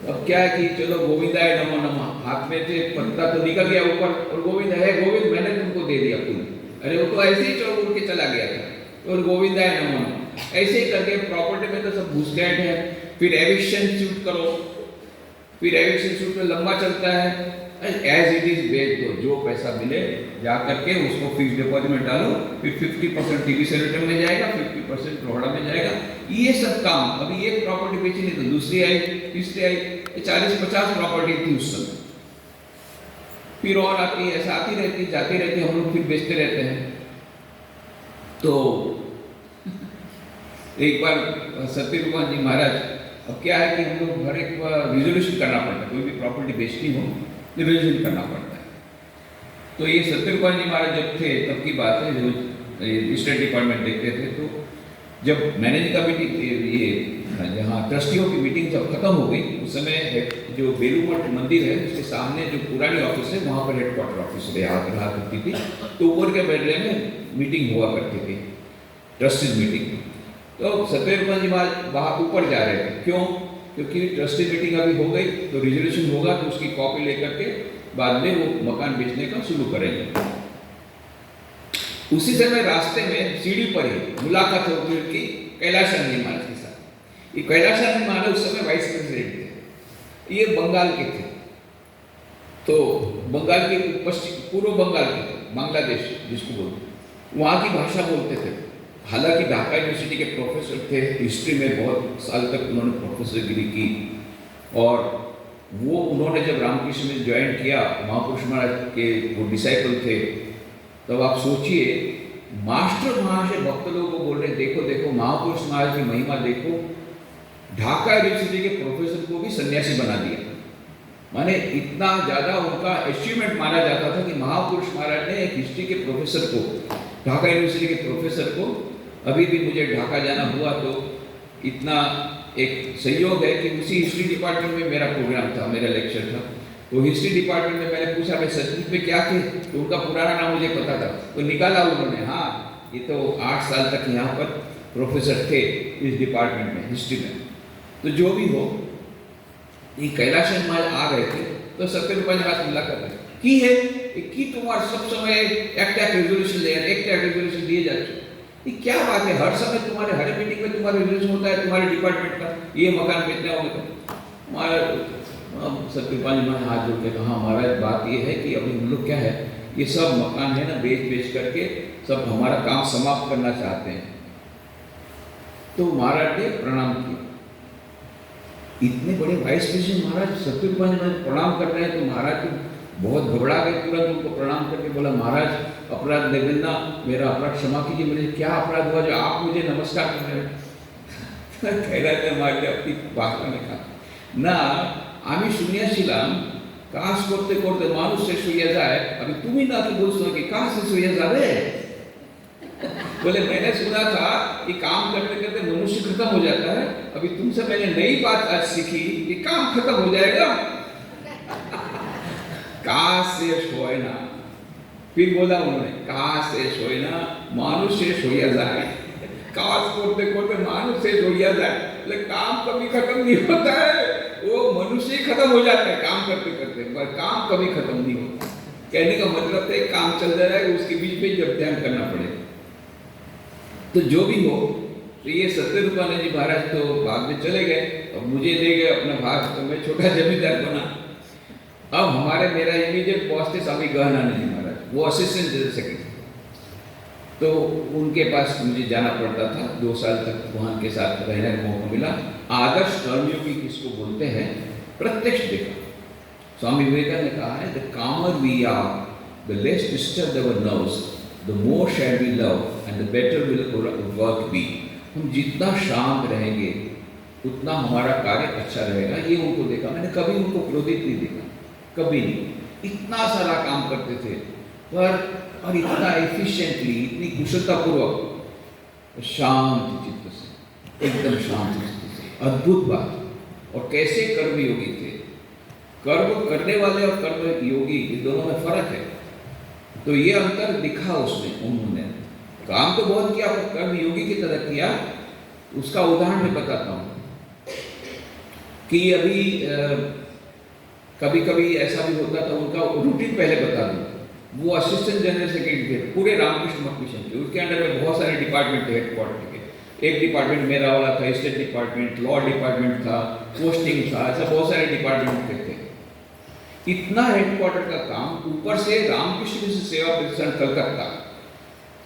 अब क्या है कि चलो गोविंदाय नमो नमः, हाथ में से पत्ता तो निकल गया ऊपर, और गोविंद है, गोविंद मैंने तुमको दे दिया फूल, अरे वो तो ऐसे ही चौक उड़ के चला गया था, और गोविंदाय नमो नमः ऐसे ही करके प्रॉपर्टी में तो सब घुसपैठ है। फिर एविक्शन सूट करो, फिर एविक्शन सूट में लंबा चलता है, एज इट इज बेच दो, जो पैसा मिले जा करके उसको फिक्स डिपॉजिट में डालो, फिर 50% टीवी सेंटर में जाएगा, 50% रोहड़ा में जाएगा। ये सब काम, अभी एक प्रॉपर्टी बेची नहीं तो दूसरी आई, तीसरी आई, 40-50 प्रॉपर्टी थी उस समय, फिर और आती है, ऐसा आती रहती जाती रहती, हम लोग फिर बेचते रहते हैं। तो एक बार सत्यरूपानंद जी महाराज, अब क्या है कि हम लोग हर एक रिजोल्यूशन करना पड़ता है, कोई भी प्रॉपर्टी बेचनी हो रिजोल्यूशन करना पड़ता है। तो ये सत्यरूपानंद जी महाराज जब थे तब की बात है, जो स्टेट डिपार्टमेंट देखते थे, तो जब मैनेजिंग कमेटी ये जहाँ ट्रस्टियों की मीटिंग जब खत्म हो गई, उस समय जो बेलूमठ मंदिर है उसके सामने जो पुरानी ऑफिस है वहाँ पर हेडक्वार्टर ऑफिस रहा करती थी। तो ऊपर के बेडले में मीटिंग हुआ करती थी, ट्रस्टीज मीटिंग। तो सत्यरूपानंद जी महाराज वहाँ ऊपर जा रहे थे, क्यों? क्योंकि ट्रस्टी मीटिंग अभी हो गई तो रिजोल्यूशन होगा तो उसकी कॉपी लेकर के बाद में वो मकान बेचने का शुरू करेंगे। उसी समय रास्ते में सीढ़ी पर ही मुलाकात होती उनकी कैलाशानंद महाराज के साथ। ये कैलाशानंद महाराज उस समय वाइस प्रेसिडेंट थे, ये बंगाल के थे, तो बंगाल के पश्चिम पूर्व बंगाल के थे, बांग्लादेश जिसको बोलते, वहाँ की भाषा बोलते थे। हालांकि ढाका यूनिवर्सिटी के प्रोफेसर थे, हिस्ट्री में बहुत साल तक उन्होंने प्रोफेसरगिरी की, और वो उन्होंने जब रामकृष्ण में ज्वाइन किया, महापुरुष महाराज के वो डिसाइपल थे, तब आप सोचिए मास्टर वहाँ से भक्त लोगों को बोल रहे देखो देखो महापुरुष महाराज की महिमा देखो, ढाका यूनिवर्सिटी के प्रोफेसर को भी सन्यासी बना दिया। माने इतना ज़्यादा उनका अचीवमेंट माना जाता था कि महापुरुष महाराज ने एक हिस्ट्री के प्रोफेसर को, ढाका यूनिवर्सिटी के प्रोफेसर को, अभी भी मुझे ढाका जाना हुआ तो इतना एक सहयोग है कि उसी हिस्ट्री डिपार्टमेंट में मेरा प्रोग्राम था, मेरा लेक्चर था, तो हिस्ट्री डिपार्टमेंट में मैंने पूछा मैं सचमुच में क्या थे, तो उनका पुराना नाम मुझे पता था, तो निकाला उन्होंने, हाँ ये तो 8 साल तक यहाँ पर प्रोफेसर थे इस डिपार्टमेंट में, हिस्ट्री में। तो जो भी हो, ये कैलाशन महाराज आ रहे थे तो सत्य रूपा जी बात मिला कर रहे की है कि तुम्हारा सब समय एक रेजोल्यूशन दिए जाते, ये क्या बात है, हर समय तुम्हारे हर मीटिंग में तुम्हारा रिजोल्यूशन होता है तुम्हारे डिपार्टमेंट का, ये मकान बेचना होगा। हमारा सत्यपाल जी हाथ जोड़ के कहा महाराज बात ये है कि अभी हम लोग क्या है, ये सब मकान है ना बेच करके सब हमारा काम समाप्त करना चाहते हैं। तो महाराज ने प्रणाम किया, इतने बड़े वाइस प्रेसिडेंट महाराज सत्यपाल जी प्रणाम कर रहे हैं, तो महाराज तो बहुत घबरा गए, तुरंत उनको प्रणाम करके बोला महाराज अपराध देवेंद्र, मेरा अपराध क्षमा कीजिए, मुझे क्या अपराध हुआ जो आप मुझे नमस्कार कर रहे हैं। कह रहे थे हमारे अपनी बात ने कहा ना, আমি শুনিয়াছিলাম কাজ করতে করতে মানুষ শেষ হইয়া যায়, अभी तुम ही ना तो बोल कि कहाँ शेष हो जावे। बोले मैंने सुना था कि काम करते करते मनुष्य खत्म हो जाता है, अभी तुमसे मैंने नई बात आज सीखी कि काम खत्म हो जाएगा। कहाँ शेष होए ना, फिर बोला उन्होंने कहाँ शेष होए ना, मानुष शेष हो जाए, काज करते करते मानुष शेष हो जाए, लेकिन काम कभी खत्म नहीं होता है, वो मनुष्य ही खत्म हो जाता है काम करते करते, पर काम कभी खत्म नहीं होता। कहने का मतलब था काम चल रहा है, उसके बीच में जब ध्यान करना पड़ेगा। तो जो भी हो, तो ये सत्य रूपानंद जी महाराज तो बाद में चले गए और मुझे दे गए अपना भाग, तो मैं छोटा जमींदार बना। अब हमारे मेरा इमीडिएट बॉस थे स्वामी गहनानंद जी महाराज, वो असिस्टेंट जनरल सेक्रेटरी, तो उनके पास मुझे जाना पड़ता था, 2 साल तक वहाँ के साथ रहने का मौका मिला। आदर्श कर्मयोगी किसको बोलते हैं, प्रत्यक्ष देखा। स्वामी विवेकानंद ने कहा है, the calmer we are, the less disturb our nerves, the more shall we love and the better will work be. हम जितना शांत रहेंगे उतना हमारा कार्य अच्छा रहेगा, ये उनको देखा मैंने। कभी उनको क्रोधित नहीं देखा, कभी नहीं। इतना सारा काम करते थे पर और इतना एफिशिएंटली, इतनी कुशलतापूर्वक, शांत चित्त से, एकदम शांत चित्त से, अद्भुत बात। और कैसे कर्मयोगी थे, कर्म करने वाले और कर्म योगी ये दोनों में फर्क है, तो ये अंतर दिखा उसमें। उन्होंने काम तो बहुत किया पर कर्म योगी की तरह किया। उसका उदाहरण मैं बताता हूँ कि अभी कभी कभी ऐसा भी होता था, उनका रूटीन पहले बता दूँ। वो असिस्टेंट जनरल सेक्रेटरी थे पूरे रामकृष्ण मठ मिशन के, उसके अंडर में बहुत सारे डिपार्टमेंट थे हेडक्वार्टर के। एक डिपार्टमेंट मेरा वाला था, स्टेट डिपार्टमेंट, लॉ डिपार्टमेंट था, पोस्टिंग था, ऐसा बहुत सारे डिपार्टमेंट के थे। इतना हेडक्वार्टर का काम, ऊपर से रामकृष्ण मिशन सेवा प्रतिष्ठान कलकत्ता,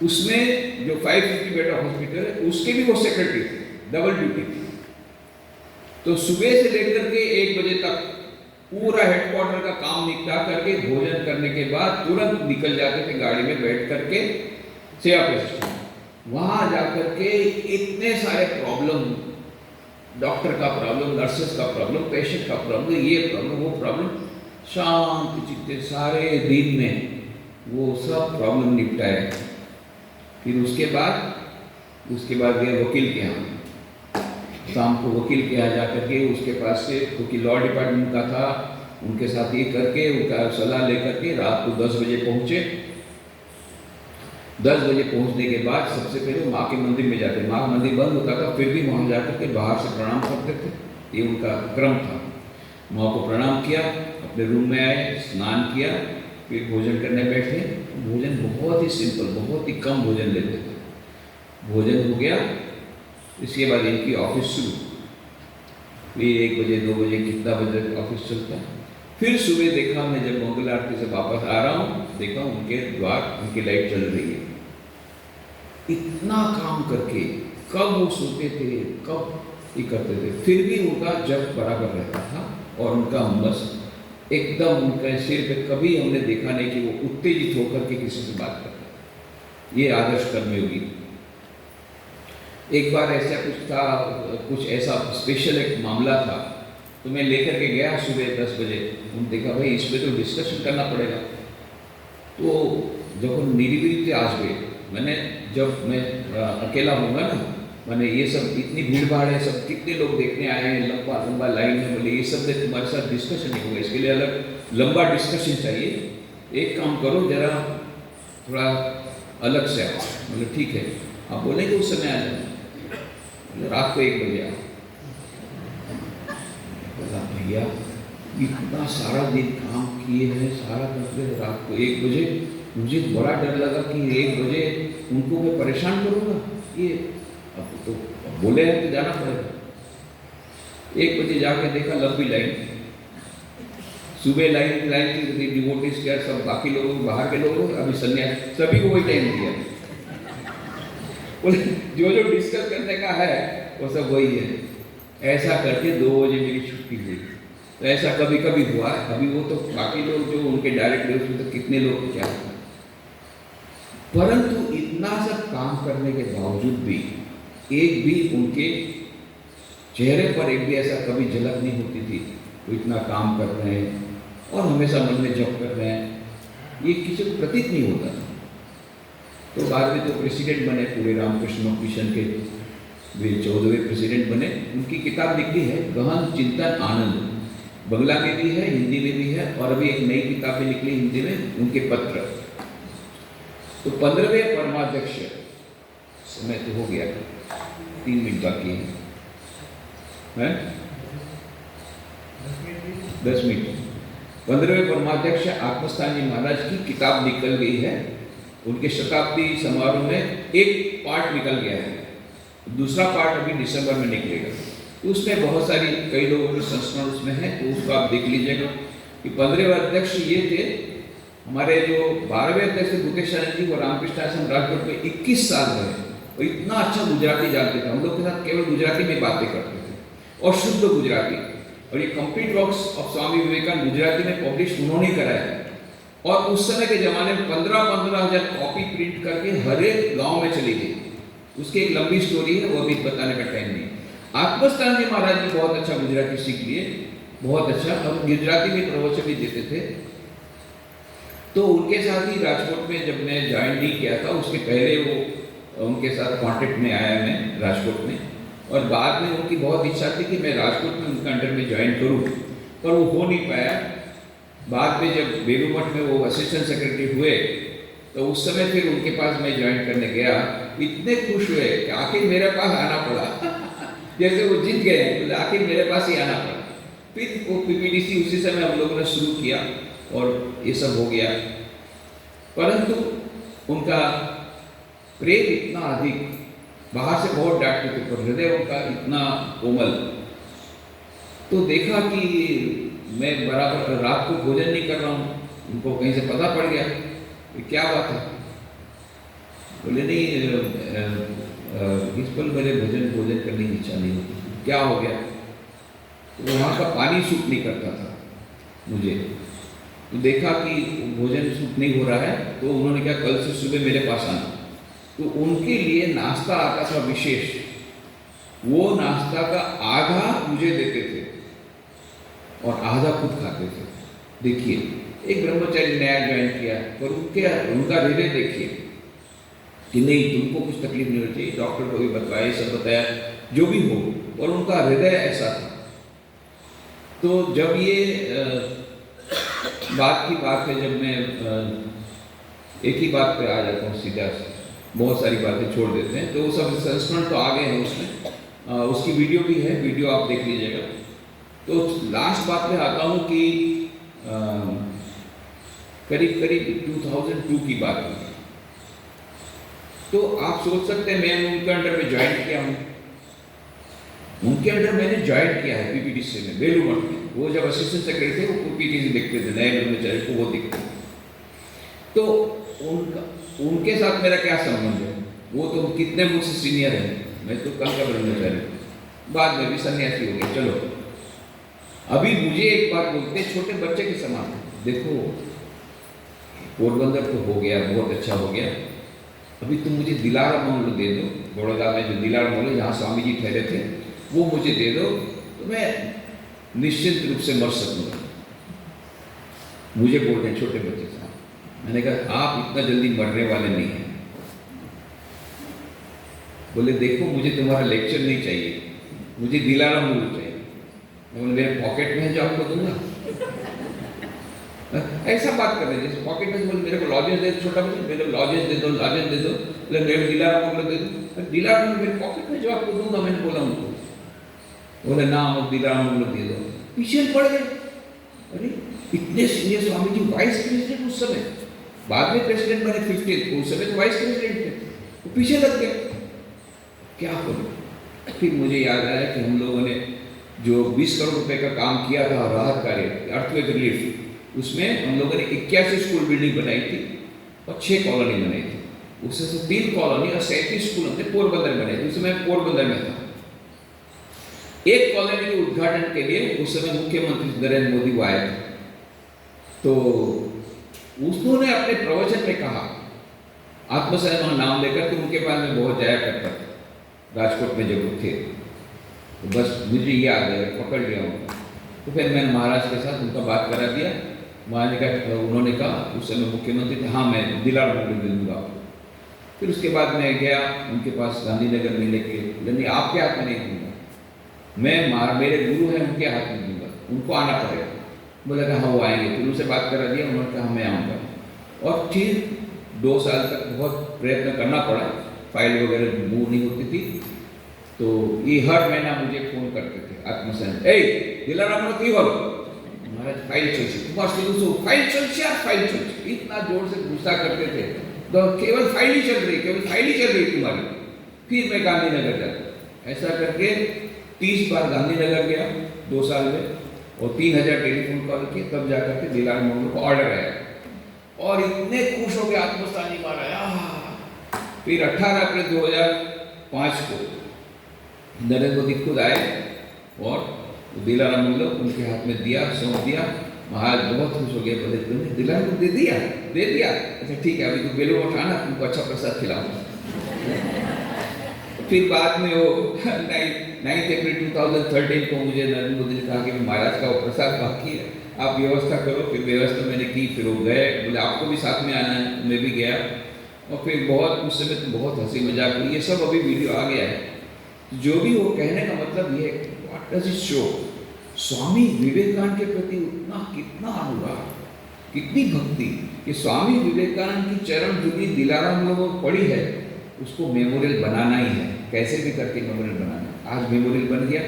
उसमें जो 550 बेड हॉस्पिटल है उसके भी वो सेक्रेटरी थे, डबल ड्यूटी थी। तो सुबह से लेकर के 1 बजे तक पूरा हेडक्वार्टर का काम निपटा करके भोजन करने के बाद तुरंत निकल जाते थे गाड़ी में बैठ करके सेवा प्रतिष्ठान। वहाँ जाकर के इतने सारे प्रॉब्लम, डॉक्टर का प्रॉब्लम, नर्सेस का प्रॉब्लम, पेशेंट का प्रॉब्लम, ये प्रॉब्लम, वो प्रॉब्लम, शांत चित्ते सारे दिन में वो सब प्रॉब्लम निपटाए। फिर उसके बाद गए वकील के यहाँ, शाम को वकील के यहाँ जा करके उसके पास से, क्योंकि लॉ डिपार्टमेंट का था, उनके साथ ये करके उनका सलाह लेकर के रात को 10 बजे पहुँचे। 10 बजे पहुँचने के बाद सबसे पहले माँ के मंदिर में जाते, माँ का मंदिर बंद होता था, फिर भी वहाँ जाकर के बाहर से प्रणाम करते थे, ये उनका क्रम था। माँ को प्रणाम किया, अपने रूम में आए, स्नान किया, फिर भोजन करने बैठे। भोजन बहुत ही सिंपल, बहुत ही कम भोजन लेते थे। भोजन हो गया, इसके बाद इनकी ऑफिस शुरू। फिर 1 बजे 2 बजे कितना बजे ऑफिस चलता है। फिर सुबह देखा मैं, जब मंगल आरती से वापस आ रहा हूँ, देखा उनके द्वार, उनकी लाइट चल रही है। इतना काम करके कब वो सोते थे, कब ये करते थे, फिर भी उनका जब बराबर रहता था और उनका बस एकदम उनके सिर पे कभी हमने देखा नहीं कि वो उत्तेजित होकर के किसी से बात करते। ये आदर्श कर्मयोगी। एक बार ऐसा कुछ था, कुछ ऐसा स्पेशल एक मामला था, तो मैं लेकर के गया सुबह 10 बजे। उन्होंने देखा भाई इस पर तो डिस्कशन करना पड़ेगा। तो जब हम नीरीबिरी आज गए, मैंने जब मैं अकेला होऊंगा ना, मैंने ये सब इतनी भीड़ भाड़ है, सब कितने लोग देखने आए हैं, लंबा लंबा लाइन है, बोले ये सब में तुम्हारे साथ डिस्कशन नहीं होगा, इसके लिए अलग लंबा डिस्कशन चाहिए। एक काम करो, जरा थोड़ा अलग से आओ। बोले ठीक है, आप बोलेंगे उस समय आ जाए। रात को 1 बजे आओ। बोला भैया इतना सारा दिन काम किए हैं, सारा करते रात को 1 बजे, मुझे बड़ा डर लगा कि 1 बजे उनको मैं परेशान करूँगा। ये अब तो बोले हैं तो जाना पड़ेगा। 1 बजे जाके देखा लंबी लाइन, सुबह लाइन थी, डिवोटीज क्या सब बाकी लोग, बाहर के लोग, अभी सन्यास, सभी को वही टाइम दिया। बोले जो डिस्कस करने का है वो सब वही है। ऐसा करके 2 बजे मेरी छुट्टी हुई। तो ऐसा कभी कभी हुआ। अभी वो तो बाकी लोग जो उनके डायरेक्टर उसमें तो कितने लोग क्या, परंतु इतना सब काम करने के बावजूद भी एक भी उनके चेहरे पर एक भी ऐसा कभी झलक नहीं होती थी वो इतना काम कर रहे हैं और हमेशा मन में जप कर रहे हैं, ये किसी को प्रतीत नहीं होता था। तो बाद में तो प्रेसिडेंट बने, पूरे रामकृष्ण मिशन के वे 14वें प्रेसिडेंट बने। उनकी किताब लिखी है गहन चिंतन आनंद, बंगला में भी है, हिंदी में भी है, और अभी एक नई किताब भी निकली हिंदी में, उनके पत्र। तो 15वें परमाध्यक्ष, समय तो हो गया, 3 मिनट बाकी है, 10 मिनट। 15वें परमाध्यक्ष आत्मस्थान जी महाराज की किताब निकल गई है। उनके शताब्दी समारोह में एक पार्ट निकल गया है, दूसरा पार्ट अभी दिसंबर में निकलेगा। तो उसमें बहुत सारी, कई लोगों के संस्करण उसमें है, तो उसको आप देख लीजिएगा कि 15वें अध्यक्ष ये थे। हमारे जो 12वें अध्यक्ष भूतेशानंद जी, वो रामकृष्ण आश्रम राजकोट में 21 साल रहे और इतना अच्छा गुजराती जानते थे। हम लोग के साथ केवल गुजराती में बातें करते थे और शुद्ध गुजराती। और ये complete works of Swami Vivekananda Gujarati में पब्लिश उन्होंने कराया। और उस समय के ज़माने में 15-15 हज़ार कॉपी प्रिंट करके हर एक गाँव में चली गई। उसकी एक लंबी स्टोरी है, वो अभी बताने का टाइम नहीं। आत्मस्थान जी महाराज ने बहुत अच्छा गुजराती सीख लिए, बहुत अच्छा, और गुजराती में प्रवचन भी देते थे। तो उनके साथ ही राजकोट में जब मैं ज्वाइन नहीं किया था, उसके पहले वो उनके साथ कॉन्टेक्ट में आया मैं राजकोट में, और बाद में उनकी बहुत इच्छा थी कि मैं राजकोट में उनके अंडर में ज्वाइन करूँ, पर वो हो नहीं पाया। बाद में जब बेलूमठ में वो असिस्टेंट सेक्रेटरी हुए, तो उस समय फिर उनके पास मैं ज्वाइन करने गया। इतने खुश हुए कि आखिर मेरे पास आना पड़ा। जैसे वो जीत गए, तो आखिर मेरे पास ही आना पड़ा। फिर वो पीपीडीसी उसी समय हम लोगों ने शुरू किया और ये सब हो गया। परंतु उनका प्रेम इतना अधिक, बाहर से बहुत डांटते थे पर हृदय उनका इतना कोमल। तो देखा कि मैं बराबर रात को भोजन नहीं कर रहा हूँ, उनको कहीं से पता पड़ गया क्या बात है। बोले नहीं इस पल मेरे भोजन करने की इच्छा नहीं होती। क्या हो गया? तो वहाँ का पानी सूट नहीं करता था मुझे। तो देखा कि भोजन सूट नहीं हो रहा है, तो उन्होंने कहा कल से सुबह मेरे पास आना। तो उनके लिए नाश्ता आता था विशेष, वो नाश्ता का आधा मुझे देते थे और आधा खुद खाते थे। देखिए, एक ब्रह्मचारी नया ज्वाइन किया, पर उनका हृदय देखिए कि नहीं तुमको कुछ तकलीफ नहीं होनी चाहिए, डॉक्टर को भी बताया, सब बताया, जो भी हो, और उनका हृदय ऐसा था। तो जब ये बात की बात है, जब मैं एक ही बात पे आ जाता हूँ सीधा से, बहुत सारी बातें छोड़ देते हैं, तो वो सब संस्करण तो आ गए हैं उसमें। उसकी वीडियो भी है, वीडियो आप देख लीजिएगा। तो लास्ट बात में आता हूँ कि करीब करीब 2002 की बात है। तो आप सोच सकते हैं मैं उनके अंडर में ज्वाइन किया हूँ, उनके अंडर मैंने ज्वाइन किया है पीपीटीसी में, बेलूमठ में। वो जब असिस्टेंट सेक्रेटरी थे वो पीपीटीसी देखते थे, नए कर्मचारी को वो दिखते थे। तो उनके साथ मेरा क्या संबंध है? वो तो कितने मुझसे सीनियर हैं, मैं तो कल का ब्रह्मचारी, बाद में भी सन्यासी हो गया। चलो, अभी मुझे एक बात बोलते, छोटे बच्चे के समान, देखो पोरबंदर तो हो गया, बहुत अच्छा हो गया, अभी तुम मुझे दिलारा बंगलो दे दो, बड़ौदा में जो दिलारा बंगलो जहाँ स्वामी जी ठहरे थे वो मुझे दे दो, तो मैं निश्चित रूप से मर सकूंगा। मुझे बोलते हैं छोटे बच्चे साहब, मैंने कहा आप इतना जल्दी मरने वाले नहीं हैं। बोले देखो मुझे तुम्हारा लेक्चर नहीं चाहिए, मुझे दिलारा बंगलो चाहिए। मैं बोले मेरे पॉकेट में है जो आपको दूंगा। ऐसा बात कर रहे हैं जैसे पॉकेट में, बोले मेरे को लॉजेस दे दो, छोटा बच्चा मेरे को लॉजेस दे दो, लॉजेस दे दो, बोले मेरे दिलारा बंगलो दे दो, दिलारा बंगलो मेरे पॉकेट में जो आपको दूंगा। मैंने बोला उनको, बोले ना और दिलारा बंगलो दे दो। पीछे पड़ गए, अरे इतने senior Swami ji vice president उस समय, बाद में प्रेसिडेंट बने 15, उस समय तो वाइस प्रेसिडेंट थे, वो पीछे लग गए। क्या करूं? फिर मुझे याद आया कि हम लोगों ने जो 20 करोड़ रुपए का काम किया था राहत कार्य, अर्थक्वेक रिलीफ, उसमें हम लोगों ने 81 स्कूल बिल्डिंग बनाई थी और 6 कॉलोनी बनाई थी। उससे से 3 कॉलोनी और 37 स्कूल हमने पोरबंदर में बनाए थे। उस समय पोरबंदर में था। एक कॉलोनी के उद्घाटन के लिए उस समय मुख्यमंत्री नरेंद्र मोदी वो आए थे, तो उन्होंने अपने प्रवचन में कहा, आत्मसन्मान नाम लेकर के उनके पास में बहुत जाया करता था राजकोट में जब थे, तो बस मुझे याद है, पकड़ लिया उनका। तो फिर मैंने महाराज के साथ उनका बात करा दिया। महाराज का उन्होंने कहा, उस समय मुख्यमंत्री थे, हाँ मैं दिलारा बंगलो दे दूँगा आपको। फिर उसके बाद मैं गया उनके पास गांधीनगर मिलने के लिए, नहीं आपके हाथ में नहीं दूँगा, मैं मेरे गुरु हैं उनके हाथ में दूँगा, उनको आना पड़ेगा। बोला कि हाँ वो आएंगे। फिर उनसे बात करा दिया, उन्होंने कहा मैं आऊँगा। और फिर 2 साल तक बहुत प्रयत्न करना पड़ा, फाइल वगैरह मूव नहीं होती थी। तो ये हर महीना मुझे फोन करते थे आत्मसन्मान, ए दिलारा बंगलो की बोलो महाराज फाइल चलছে, फाइल चलছে यार, फाइल चलছে, इतना जोर से गुस्सा करते थे। तो केवल फाइल ही चल रही, केवल फाइल ही चल रही तुम्हारी। फिर मैं गांधीनगर जाता, ऐसा करके 30 बार गांधीनगर गया 2 साल में, और 3000 टेलीफोन कॉल किए, तब जाकर के दिलारा बंगलो को ऑर्डर आया। और इतने खुश हो गए आत्मस्थानी महाराज। फिर 18 अप्रैल 2005 को नरेंद्र मोदी खुद आए और दिलारा बंगलो उनके हाथ में दिया, सौंप दिया। महाराज बहुत खुश हो गए, बोले तुमने दिलारा को दे दिया? दे दिया, अच्छा ठीक है, अभी तो बेलूमठ आना, तुमको अच्छा प्रसाद खिलाऊंगा। फिर बाद में वो 9 अप्रैल 2013 को मुझे नरेंद्र मोदी ने कहा कि महाराज का वो प्रसाद बाकी है, आप व्यवस्था करो। फिर व्यवस्था मैंने की, फिर वो गए, बोले आपको भी साथ में आना है, मैं भी गया। और फिर बहुत उस समय तो बहुत हंसी मजाक हुई, ये सब अभी वीडियो आ गया है। जो भी वो कहने का मतलब ये है, what does it show? Swami Vivekananda के प्रति उतना कितना अनुराग, कितनी भक्ति कि स्वामी विवेकानंद की चरण धूलि दिलारा हम लोगों को पड़ी है, उसको मेमोरियल बनाना ही है, कैसे भी करके मेमोरियल बनाना। आज मेमोरियल बन गया।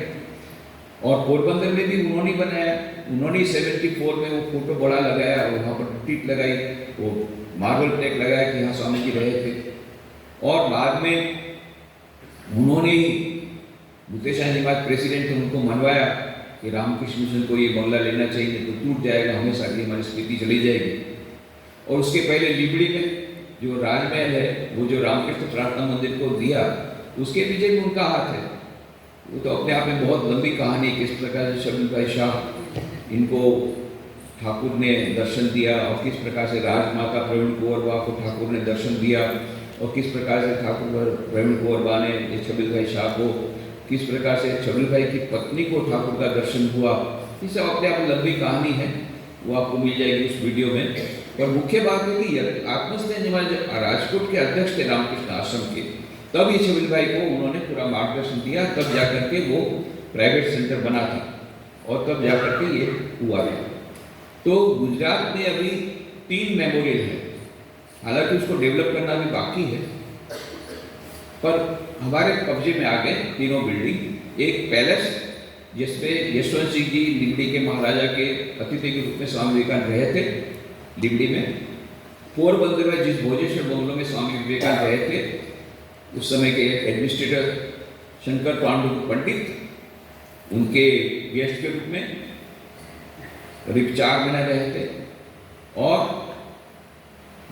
और पोरबंदर में भी उन्होंने बनाया, उन्होंने 74 में वो फोटो बड़ा लगाया, वहाँ पर टिक लगाई, वो मार्बल प्लेट लगाया कि यहाँ स्वामी जी रहे थे। और बाद में उन्होंने ही भूतेशाह जी बाद प्रेसिडेंट थे, उनको मनवाया कि रामकृष्ण मिशन को ये बंगला लेना चाहिए, तो टूट जाएगा हमेशा की हमारी स्मृति चली जाएगी। और उसके पहले लिबड़ी में जो राजमहल है, वो जो रामकृष्ण प्रार्थना मंदिर को दिया, उसके पीछे भी उनका हाथ है। वो तो अपने आप में बहुत लंबी कहानी, किस प्रकार से शबीर भाई शाह इनको ठाकुर ने दर्शन दिया, और किस प्रकार से राजमाता प्रवीण कुंवर बा को ठाकुर ने दर्शन दिया, और किस प्रकार से ठाकुर प्रवीण कुंवर बा ने छबील भाई शाह को, किस प्रकार से छबील भाई की पत्नी को ठाकुर का दर्शन हुआ। ये सब अपने आप में लंबी कहानी है, वो आपको मिल जाएगी उस वीडियो में। और मुख्य बात है कि आत्मस्थानी जी महाराज जब राजकोट के अध्यक्ष थे रामकृष्ण आश्रम के, तब ये छबील भाई को उन्होंने पूरा मार्गदर्शन दिया, तब जाकर के वो प्राइवेट सेंटर बना था, और तब जाकर के ये हुआ है। तो गुजरात में अभी 3 मेमोरियल है, हालांकि उसको डेवलप करना भी बाकी है। पर हमारे कब्जे में आ गए तीनों बिल्डिंग। एक पैलेस जिसमें यशवंत सिंह जी लिमड़ी के महाराजा के अतिथि के रूप में स्वामी विवेकानंद रहे थे लिमड़ी में। पोरबंदर में जिस भोजेश्वर बंगलों में स्वामी विवेकानंद रहे थे, उस समय के एडमिनिस्ट्रेटर शंकर पांडु पंडित उनके गेस्ट के रूप में करीब 4 महीना रहे थे। और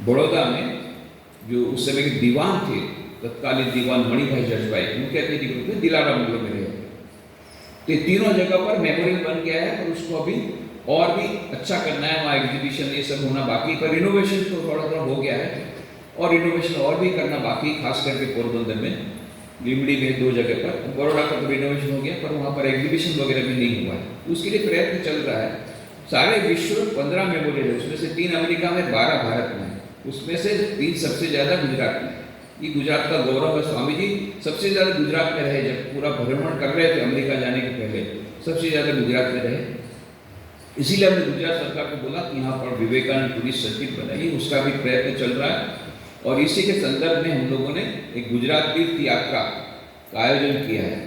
बड़ौदा में जो उस समय के दीवान थे, तत्कालीन दीवान मणिभाई जजभाई, उनके अतिथि के रूप में दिलारा बंगलों में रहे थे। तो ये तीनों जगह पर मेमोरियल बन गया है और उसको अभी और भी अच्छा करना है। वहाँ एग्जीबिशन ये सब होना बाकी, पर रिनोवेशन तो थोड़ा थोड़ा हो गया है और रिनोवेशन और भी करना बाकी, खास करके पोरबंदर में, लिमड़ी में 2 जगह पर। बड़ौदा का तो रिनोवेशन हो गया, पर वहाँ पर एग्जीबिशन वगैरह भी नहीं हुआ है। उसके लिए प्रयत्न चल रहा है। सारे विश्व में 15 मेमोरियल है, उसमें से 3 अमेरिका में, 12 भारत में, उसमें से 3 सबसे ज़्यादा गुजरात में। ये गुजरात का गौरव है। स्वामी जी सबसे ज़्यादा गुजरात में रहे, जब पूरा भ्रमण कर रहे थे अमेरिका जाने के पहले, सबसे ज़्यादा गुजरात में रहे। इसीलिए हमने गुजरात सरकार को बोला कि यहाँ पर विवेकानंद टूरिस्ट सर्किट बनाइए, उसका भी प्रयत्न चल रहा है। और इसी के संदर्भ में हम लोगों ने एक गुजरात तीर्थ यात्रा का आयोजन किया है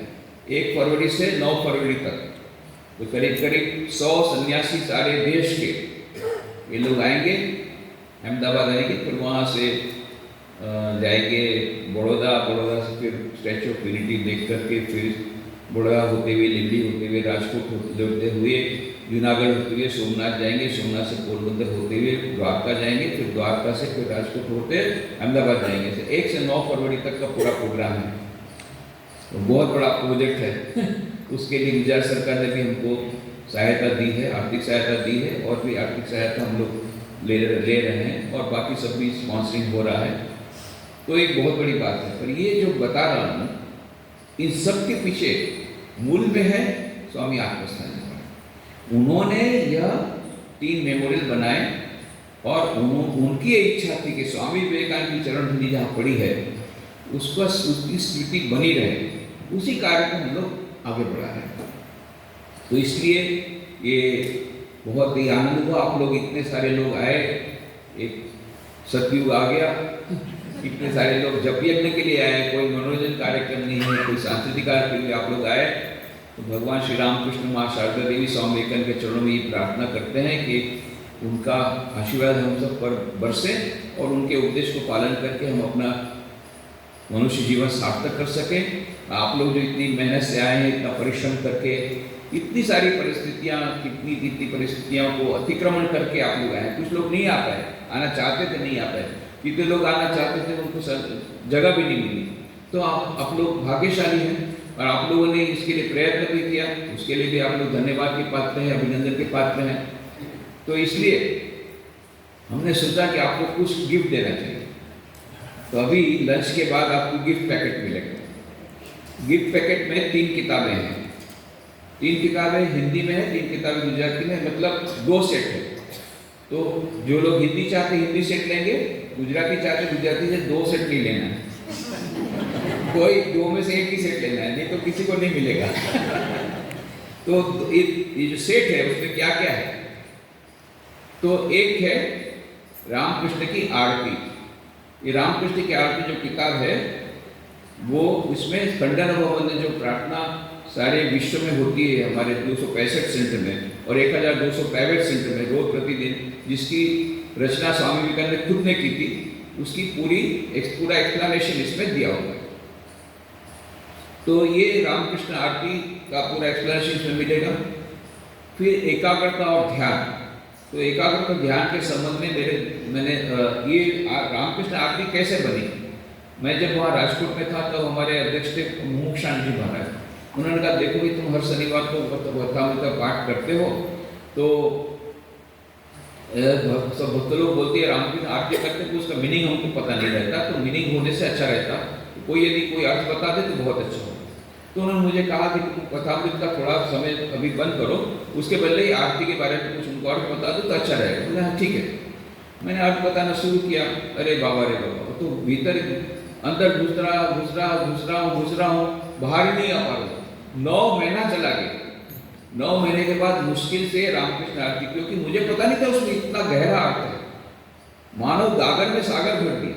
1 फरवरी से 9 फरवरी तक। तो करीब करीब 100 सन्यासी सारे देश के ये लोग आएंगे, अहमदाबाद आएंगे, फिर वहाँ से जाएंगे बड़ौदा, बड़ौदा से फिर स्टैचू ऑफ यूनिटी देख करके फिर बड़ौदा होते हुए, लिमड़ी होते हुए, राजकोट होते हुए, जूनागढ़ होते हुए सोमनाथ जाएंगे, सोमनाथ से पोरबंदर होते हुए द्वारका जाएंगे, फिर द्वारका से फिर राजकोट होते अहमदाबाद जाएंगे। तो 1 से 9 फरवरी तक का पूरा प्रोग्राम है। तो बहुत बड़ा प्रोजेक्ट है। उसके लिए गुजरात सरकार ने भी हमको सहायता दी है, आर्थिक सहायता दी है, और भी आर्थिक सहायता हम लोग ले रहे हैं, और बाकी सब भी स्पॉन्सरिंग हो रहा है। तो एक बहुत बड़ी बात है। पर ये जो बता रहा हूँ, इन सब के पीछे मूल में है स्वामी आत्मस्थान जी। उन्होंने यह 3 मेमोरियल बनाए और उनकी इच्छा थी कि स्वामी विवेकानंद की चरण धूलि जहाँ पड़ी है उसका उसकी स्मृति बनी रहे। उसी कार्य को हम लोग आगे बढ़ा रहे हैं। तो इसलिए ये बहुत ही आनंद हुआ, आप लोग इतने सारे लोग आए, एक सतयुग आ गया। इतने सारे लोग जप यज्ञ के लिए आए, कोई मनोरंजन कार्यक्रम नहीं है, कोई सांस्कृतिक कार्यक्रम के लिए आप लोग आए। तो भगवान श्री रामकृष्ण, माँ शारदा देवी, स्वामी विवेकानंद के चरणों में ये प्रार्थना करते हैं कि उनका आशीर्वाद हम सब पर बरसे और उनके उपदेश को पालन करके हम अपना मनुष्य जीवन सार्थक कर सकें। आप लोग जो इतनी मेहनत से आए हैं, इतना परिश्रम करके, इतनी सारी परिस्थितियाँ, कितनी परिस्थितियों को अतिक्रमण करके आप लोग आए। कुछ लोग नहीं आ पाए, आना चाहते थे, नहीं आ पाए। कितने लोग आना चाहते थे, उनको जगह भी नहीं मिली। तो आप लोग भाग्यशाली हैं और आप लोगों ने इसके लिए प्रयत्न भी किया, उसके लिए भी आप लोग धन्यवाद के पात्र हैं, अभिनंदन के पात्र हैं। तो इसलिए हमने सोचा कि आपको कुछ गिफ्ट देना चाहिए। तो अभी लंच के बाद आपको गिफ्ट पैकेट मिलेगा। गिफ्ट पैकेट में 3 किताबें हैं। 3 किताबें हिंदी में है, 3 किताबें गुजराती में, मतलब 2 सेट है। तो जो लोग हिंदी चाहते हिंदी सेट लेंगे, गुजराती चाहते गुजराती से 2 सेट नहीं लेना है। कोई 2 में से 1 ही सेट लेना है, नहीं तो किसी को नहीं मिलेगा। तो ये जो सेट है उसमें क्या क्या है? तो एक है रामकृष्ण की आरती। ये रामकृष्ण की आरती जो किताब है वो, इसमें खंडन भवन जो प्रार्थना सारे विश्व में होती है, हमारे 265 सेंटर में और 1200 प्राइवेट सेंटर में रोज प्रतिदिन, जिसकी रचना स्वामी विवेकानंद ने खुद ने की थी, उसकी पूरा एक्सप्लेनेशन इसमें दिया हुआ है। तो ये रामकृष्ण आरती का पूरा एक्सप्लेनेशन इसमें मिलेगा। फिर एकाग्रता और ध्यान। तो एकाग्रता ध्यान के संबंध में मैंने ये रामकृष्ण आरती कैसे बनी, मैं जब वहाँ राजकोट में था तो हमारे अध्यक्ष थे मुमुक्षानंद जी महाराज। उन्होंने कहा देखो भाई, तुम हर शनिवार को कथा पाठ करते हो, तो सब भक्त लोग बोलते हैं रामकृष्ण आरती करते तो उसका मीनिंग हमको पता नहीं रहता, तो मीनिंग होने से अच्छा रहता, तो कोई यदि कोई अर्थ बता दे तो बहुत अच्छा हो। तो उन्होंने मुझे कहा कि तुम कथामृत का थोड़ा समय अभी बंद करो, उसके बदले ही आरती के बारे में कुछ उनको अर्थ बता दो तो अच्छा रहेगा। बोले हाँ ठीक है। मैंने अर्थ बताना शुरू किया। अरे बाबा तो भीतर अंदर घुस रहा हूँ, बाहर ही नहीं आ पा रहा। 9 महीना चला गया। 9 महीने के बाद मुश्किल से रामकृष्ण आरती, क्योंकि मुझे पता नहीं था उसमें इतना गहरा अर्थ है। मानो गागर में सागर भर दिया।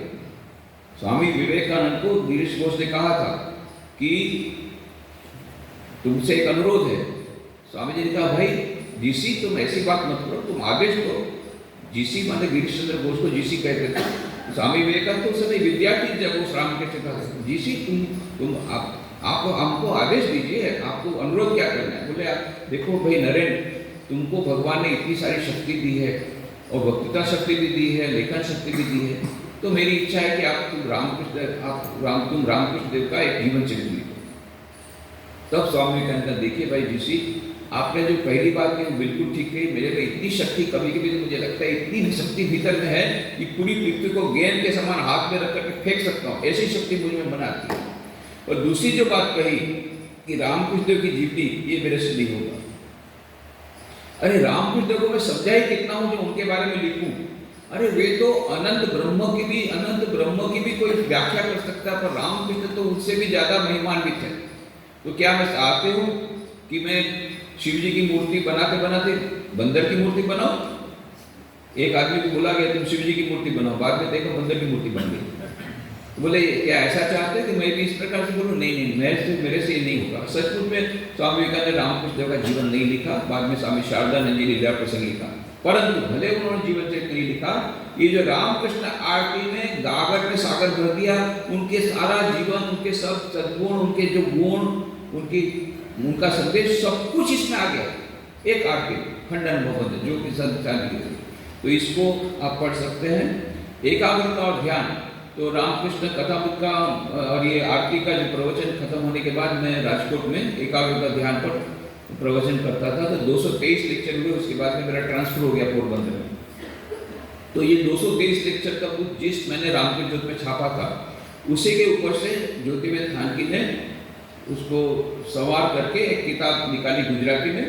स्वामी विवेकानंद को गिरीश घोष ने कहा था कि तुमसे एक अनुरोध है। स्वामी जी ने कहा, भाई जीसी तुम ऐसी बात मत करो, तुम आदेश दो। जीसी माने गिरीश चंद्र घोष को जीसी कहते थे। स्वामी विवेकानंद तो उस समय विद्यार्थी जब उस रामकृष्ण का जीसी तुम आप हमको आदेश दीजिए, आपको अनुरोध क्या करना है। बोले आप देखो भाई नरेंद्र, तुमको भगवान ने इतनी सारी शक्ति दी है और वक्तृता शक्ति भी दी है, लेखन शक्ति भी दी है, तो मेरी इच्छा है कि तुम रामकृष्ण देव का एक जीवन चरित्र लिखो। तब स्वामी विवेकानंद, देखिए भाई जीसी, आपने जो पहली बात की वो बिल्कुल ठीक है। मेरे में इतनी शक्ति, कभी कभी तो मुझे लगता है इतनी शक्ति भीतर में है कि पूरी पृथ्वी को गेंद के समान हाथ में रख करके फेंक सकता हूँ, ऐसी शक्ति मुझ में बनाती है। और दूसरी जो बात कही कि रामकृष्ण देव की जीवनी, ये मेरे से नहीं होगा। अरे रामकृष्ण देव को मैं समझा ही कितना हूँ जो उनके बारे में लिखूं। अरे वे तो अनंत ब्रह्म की भी कोई व्याख्या कर सकता है, पर रामकृष्ण तो उनसे भी ज्यादा महिमान्वित है। तो क्या मैं चाहते हूँ कि मैं शिव जी की मूर्ति बनाते बनाते बंदर की मूर्ति बनाओ? एक आदमी को बोला गया तुम शिव जी की मूर्ति बनाओ, बाद में देखो बंदर की मूर्ति बन गई। तो बोले क्या ऐसा चाहते हैं कि मैं भी इस प्रकार से बोलूँ? नहीं, मेरे से ये नहीं होगा। सचमुच में स्वामी विवेकानंद ने रामकृष्ण देव का जीवन नहीं लिखा, बाद में स्वामी शारदानंद जी ने लीला प्रसंग लिखा, परंतु भले उन्होंने जीवन चरित्र नहीं लिखा, ये जो रामकृष्ण आरती में गागर में सागर भर दिया, उनके सारा जीवन, उनके सब सद्गुण, उनके जो गुण, उनका संदेश सब कुछ इसमें आ गया एक आरती खंडन भवन जो कि संचालित है। तो इसको आप पढ़ सकते हैं। एकाग्रता और ध्यान, तो रामकृष्ण कथामृत का और ये आरती का जो प्रवचन खत्म होने के बाद मैं राजकोट में एकाग्रता ध्यान पर प्रवचन करता था। तो 223 लेक्चर हुए, उसके बाद में मेरा ट्रांसफर हो गया पोरबंदर में। तो ये 223 लेक्चर का कुछ जिस मैंने रामकृष्ण ज्योति में छापा था, उसी के ऊपर से ज्योतिर्मय थानकी ने उसको सवार करके एक किताब निकाली गुजराती में,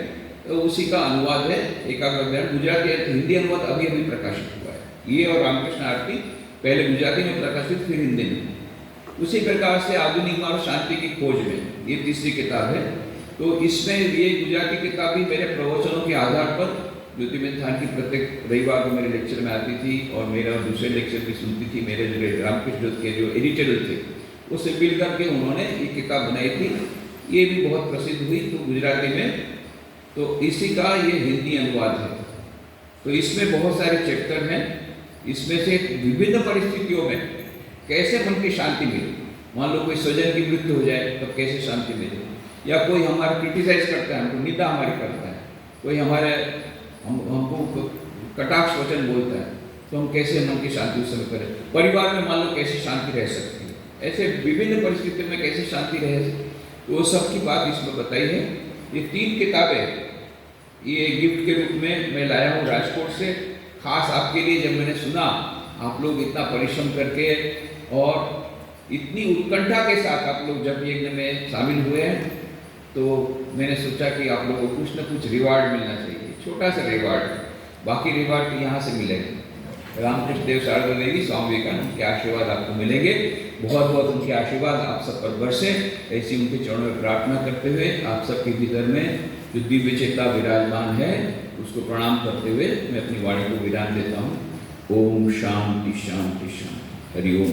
तो उसी का अनुवाद है एकाग्रता ध्यान। गुजराती हिंदी अनुवाद अभी अभी प्रकाशित हुआ है। ये और रामकृष्ण आरती पहले गुजराती में प्रकाशित, फिर हिंदी में। उसी प्रकार से आधुनिक और शांति की खोज में, ये तीसरी किताब है। तो इसमें ये गुजराती किताब भी मेरे प्रवचनों के आधार पर ज्योतिर्मय थानकी प्रत्येक रविवार को मेरे लेक्चर में आती थी और मेरा दूसरे लेक्चर भी सुनती थी। मेरे जो रामकृष्ण के जो एडिटोरियल थे उससे मिल करके उन्होंने ये किताब बनाई थी। ये भी बहुत प्रसिद्ध हुई तो गुजराती में, तो इसी का ये हिंदी अनुवाद है। तो इसमें बहुत सारे चैप्टर हैं। इसमें से विभिन्न परिस्थितियों में कैसे मन की शांति मिले। मान लो कोई स्वजन की मृत्यु हो जाए तब कैसे शांति मिले, या कोई हमारा क्रिटिसाइज करता है, हमको निंदा हमारी करता है, कोई हमको कटाक्ष वचन बोलता है, तो हम कैसे मन की शांति उस समय करें। परिवार में मान लो कैसे शांति रह सकती है, ऐसे विभिन्न परिस्थितियों में कैसे शांति रहे, तो वो सब की बात इसमें बताई है। ये 3 किताबें ये गिफ्ट के रूप में मैं लाया हूँ राजकोट से, खास आपके लिए। जब मैंने सुना आप लोग इतना परिश्रम करके और इतनी उत्कंठा के साथ आप लोग जब यज्ञ में शामिल हुए हैं, तो मैंने सोचा कि आप लोगों को कुछ न कुछ रिवार्ड मिलना चाहिए, छोटा सा रिवार्ड। बाकी रिवार्ड यहाँ से मिलेगा। रामकृष्ण देव, शारदा देवी, स्वामी विवेकानंद के आशीर्वाद आपको मिलेंगे। बहुत बहुत उनके आशीर्वाद आप सब पर बरसे, ऐसी उनके चरणों में प्रार्थना करते हुए आप सबके भीतर में जो दिव्य चेतना विराजमान है उसको प्रणाम करते हुए मैं अपनी वाणी को विराम देता हूँ। ओम शांति शांति शांति। हरि ओम।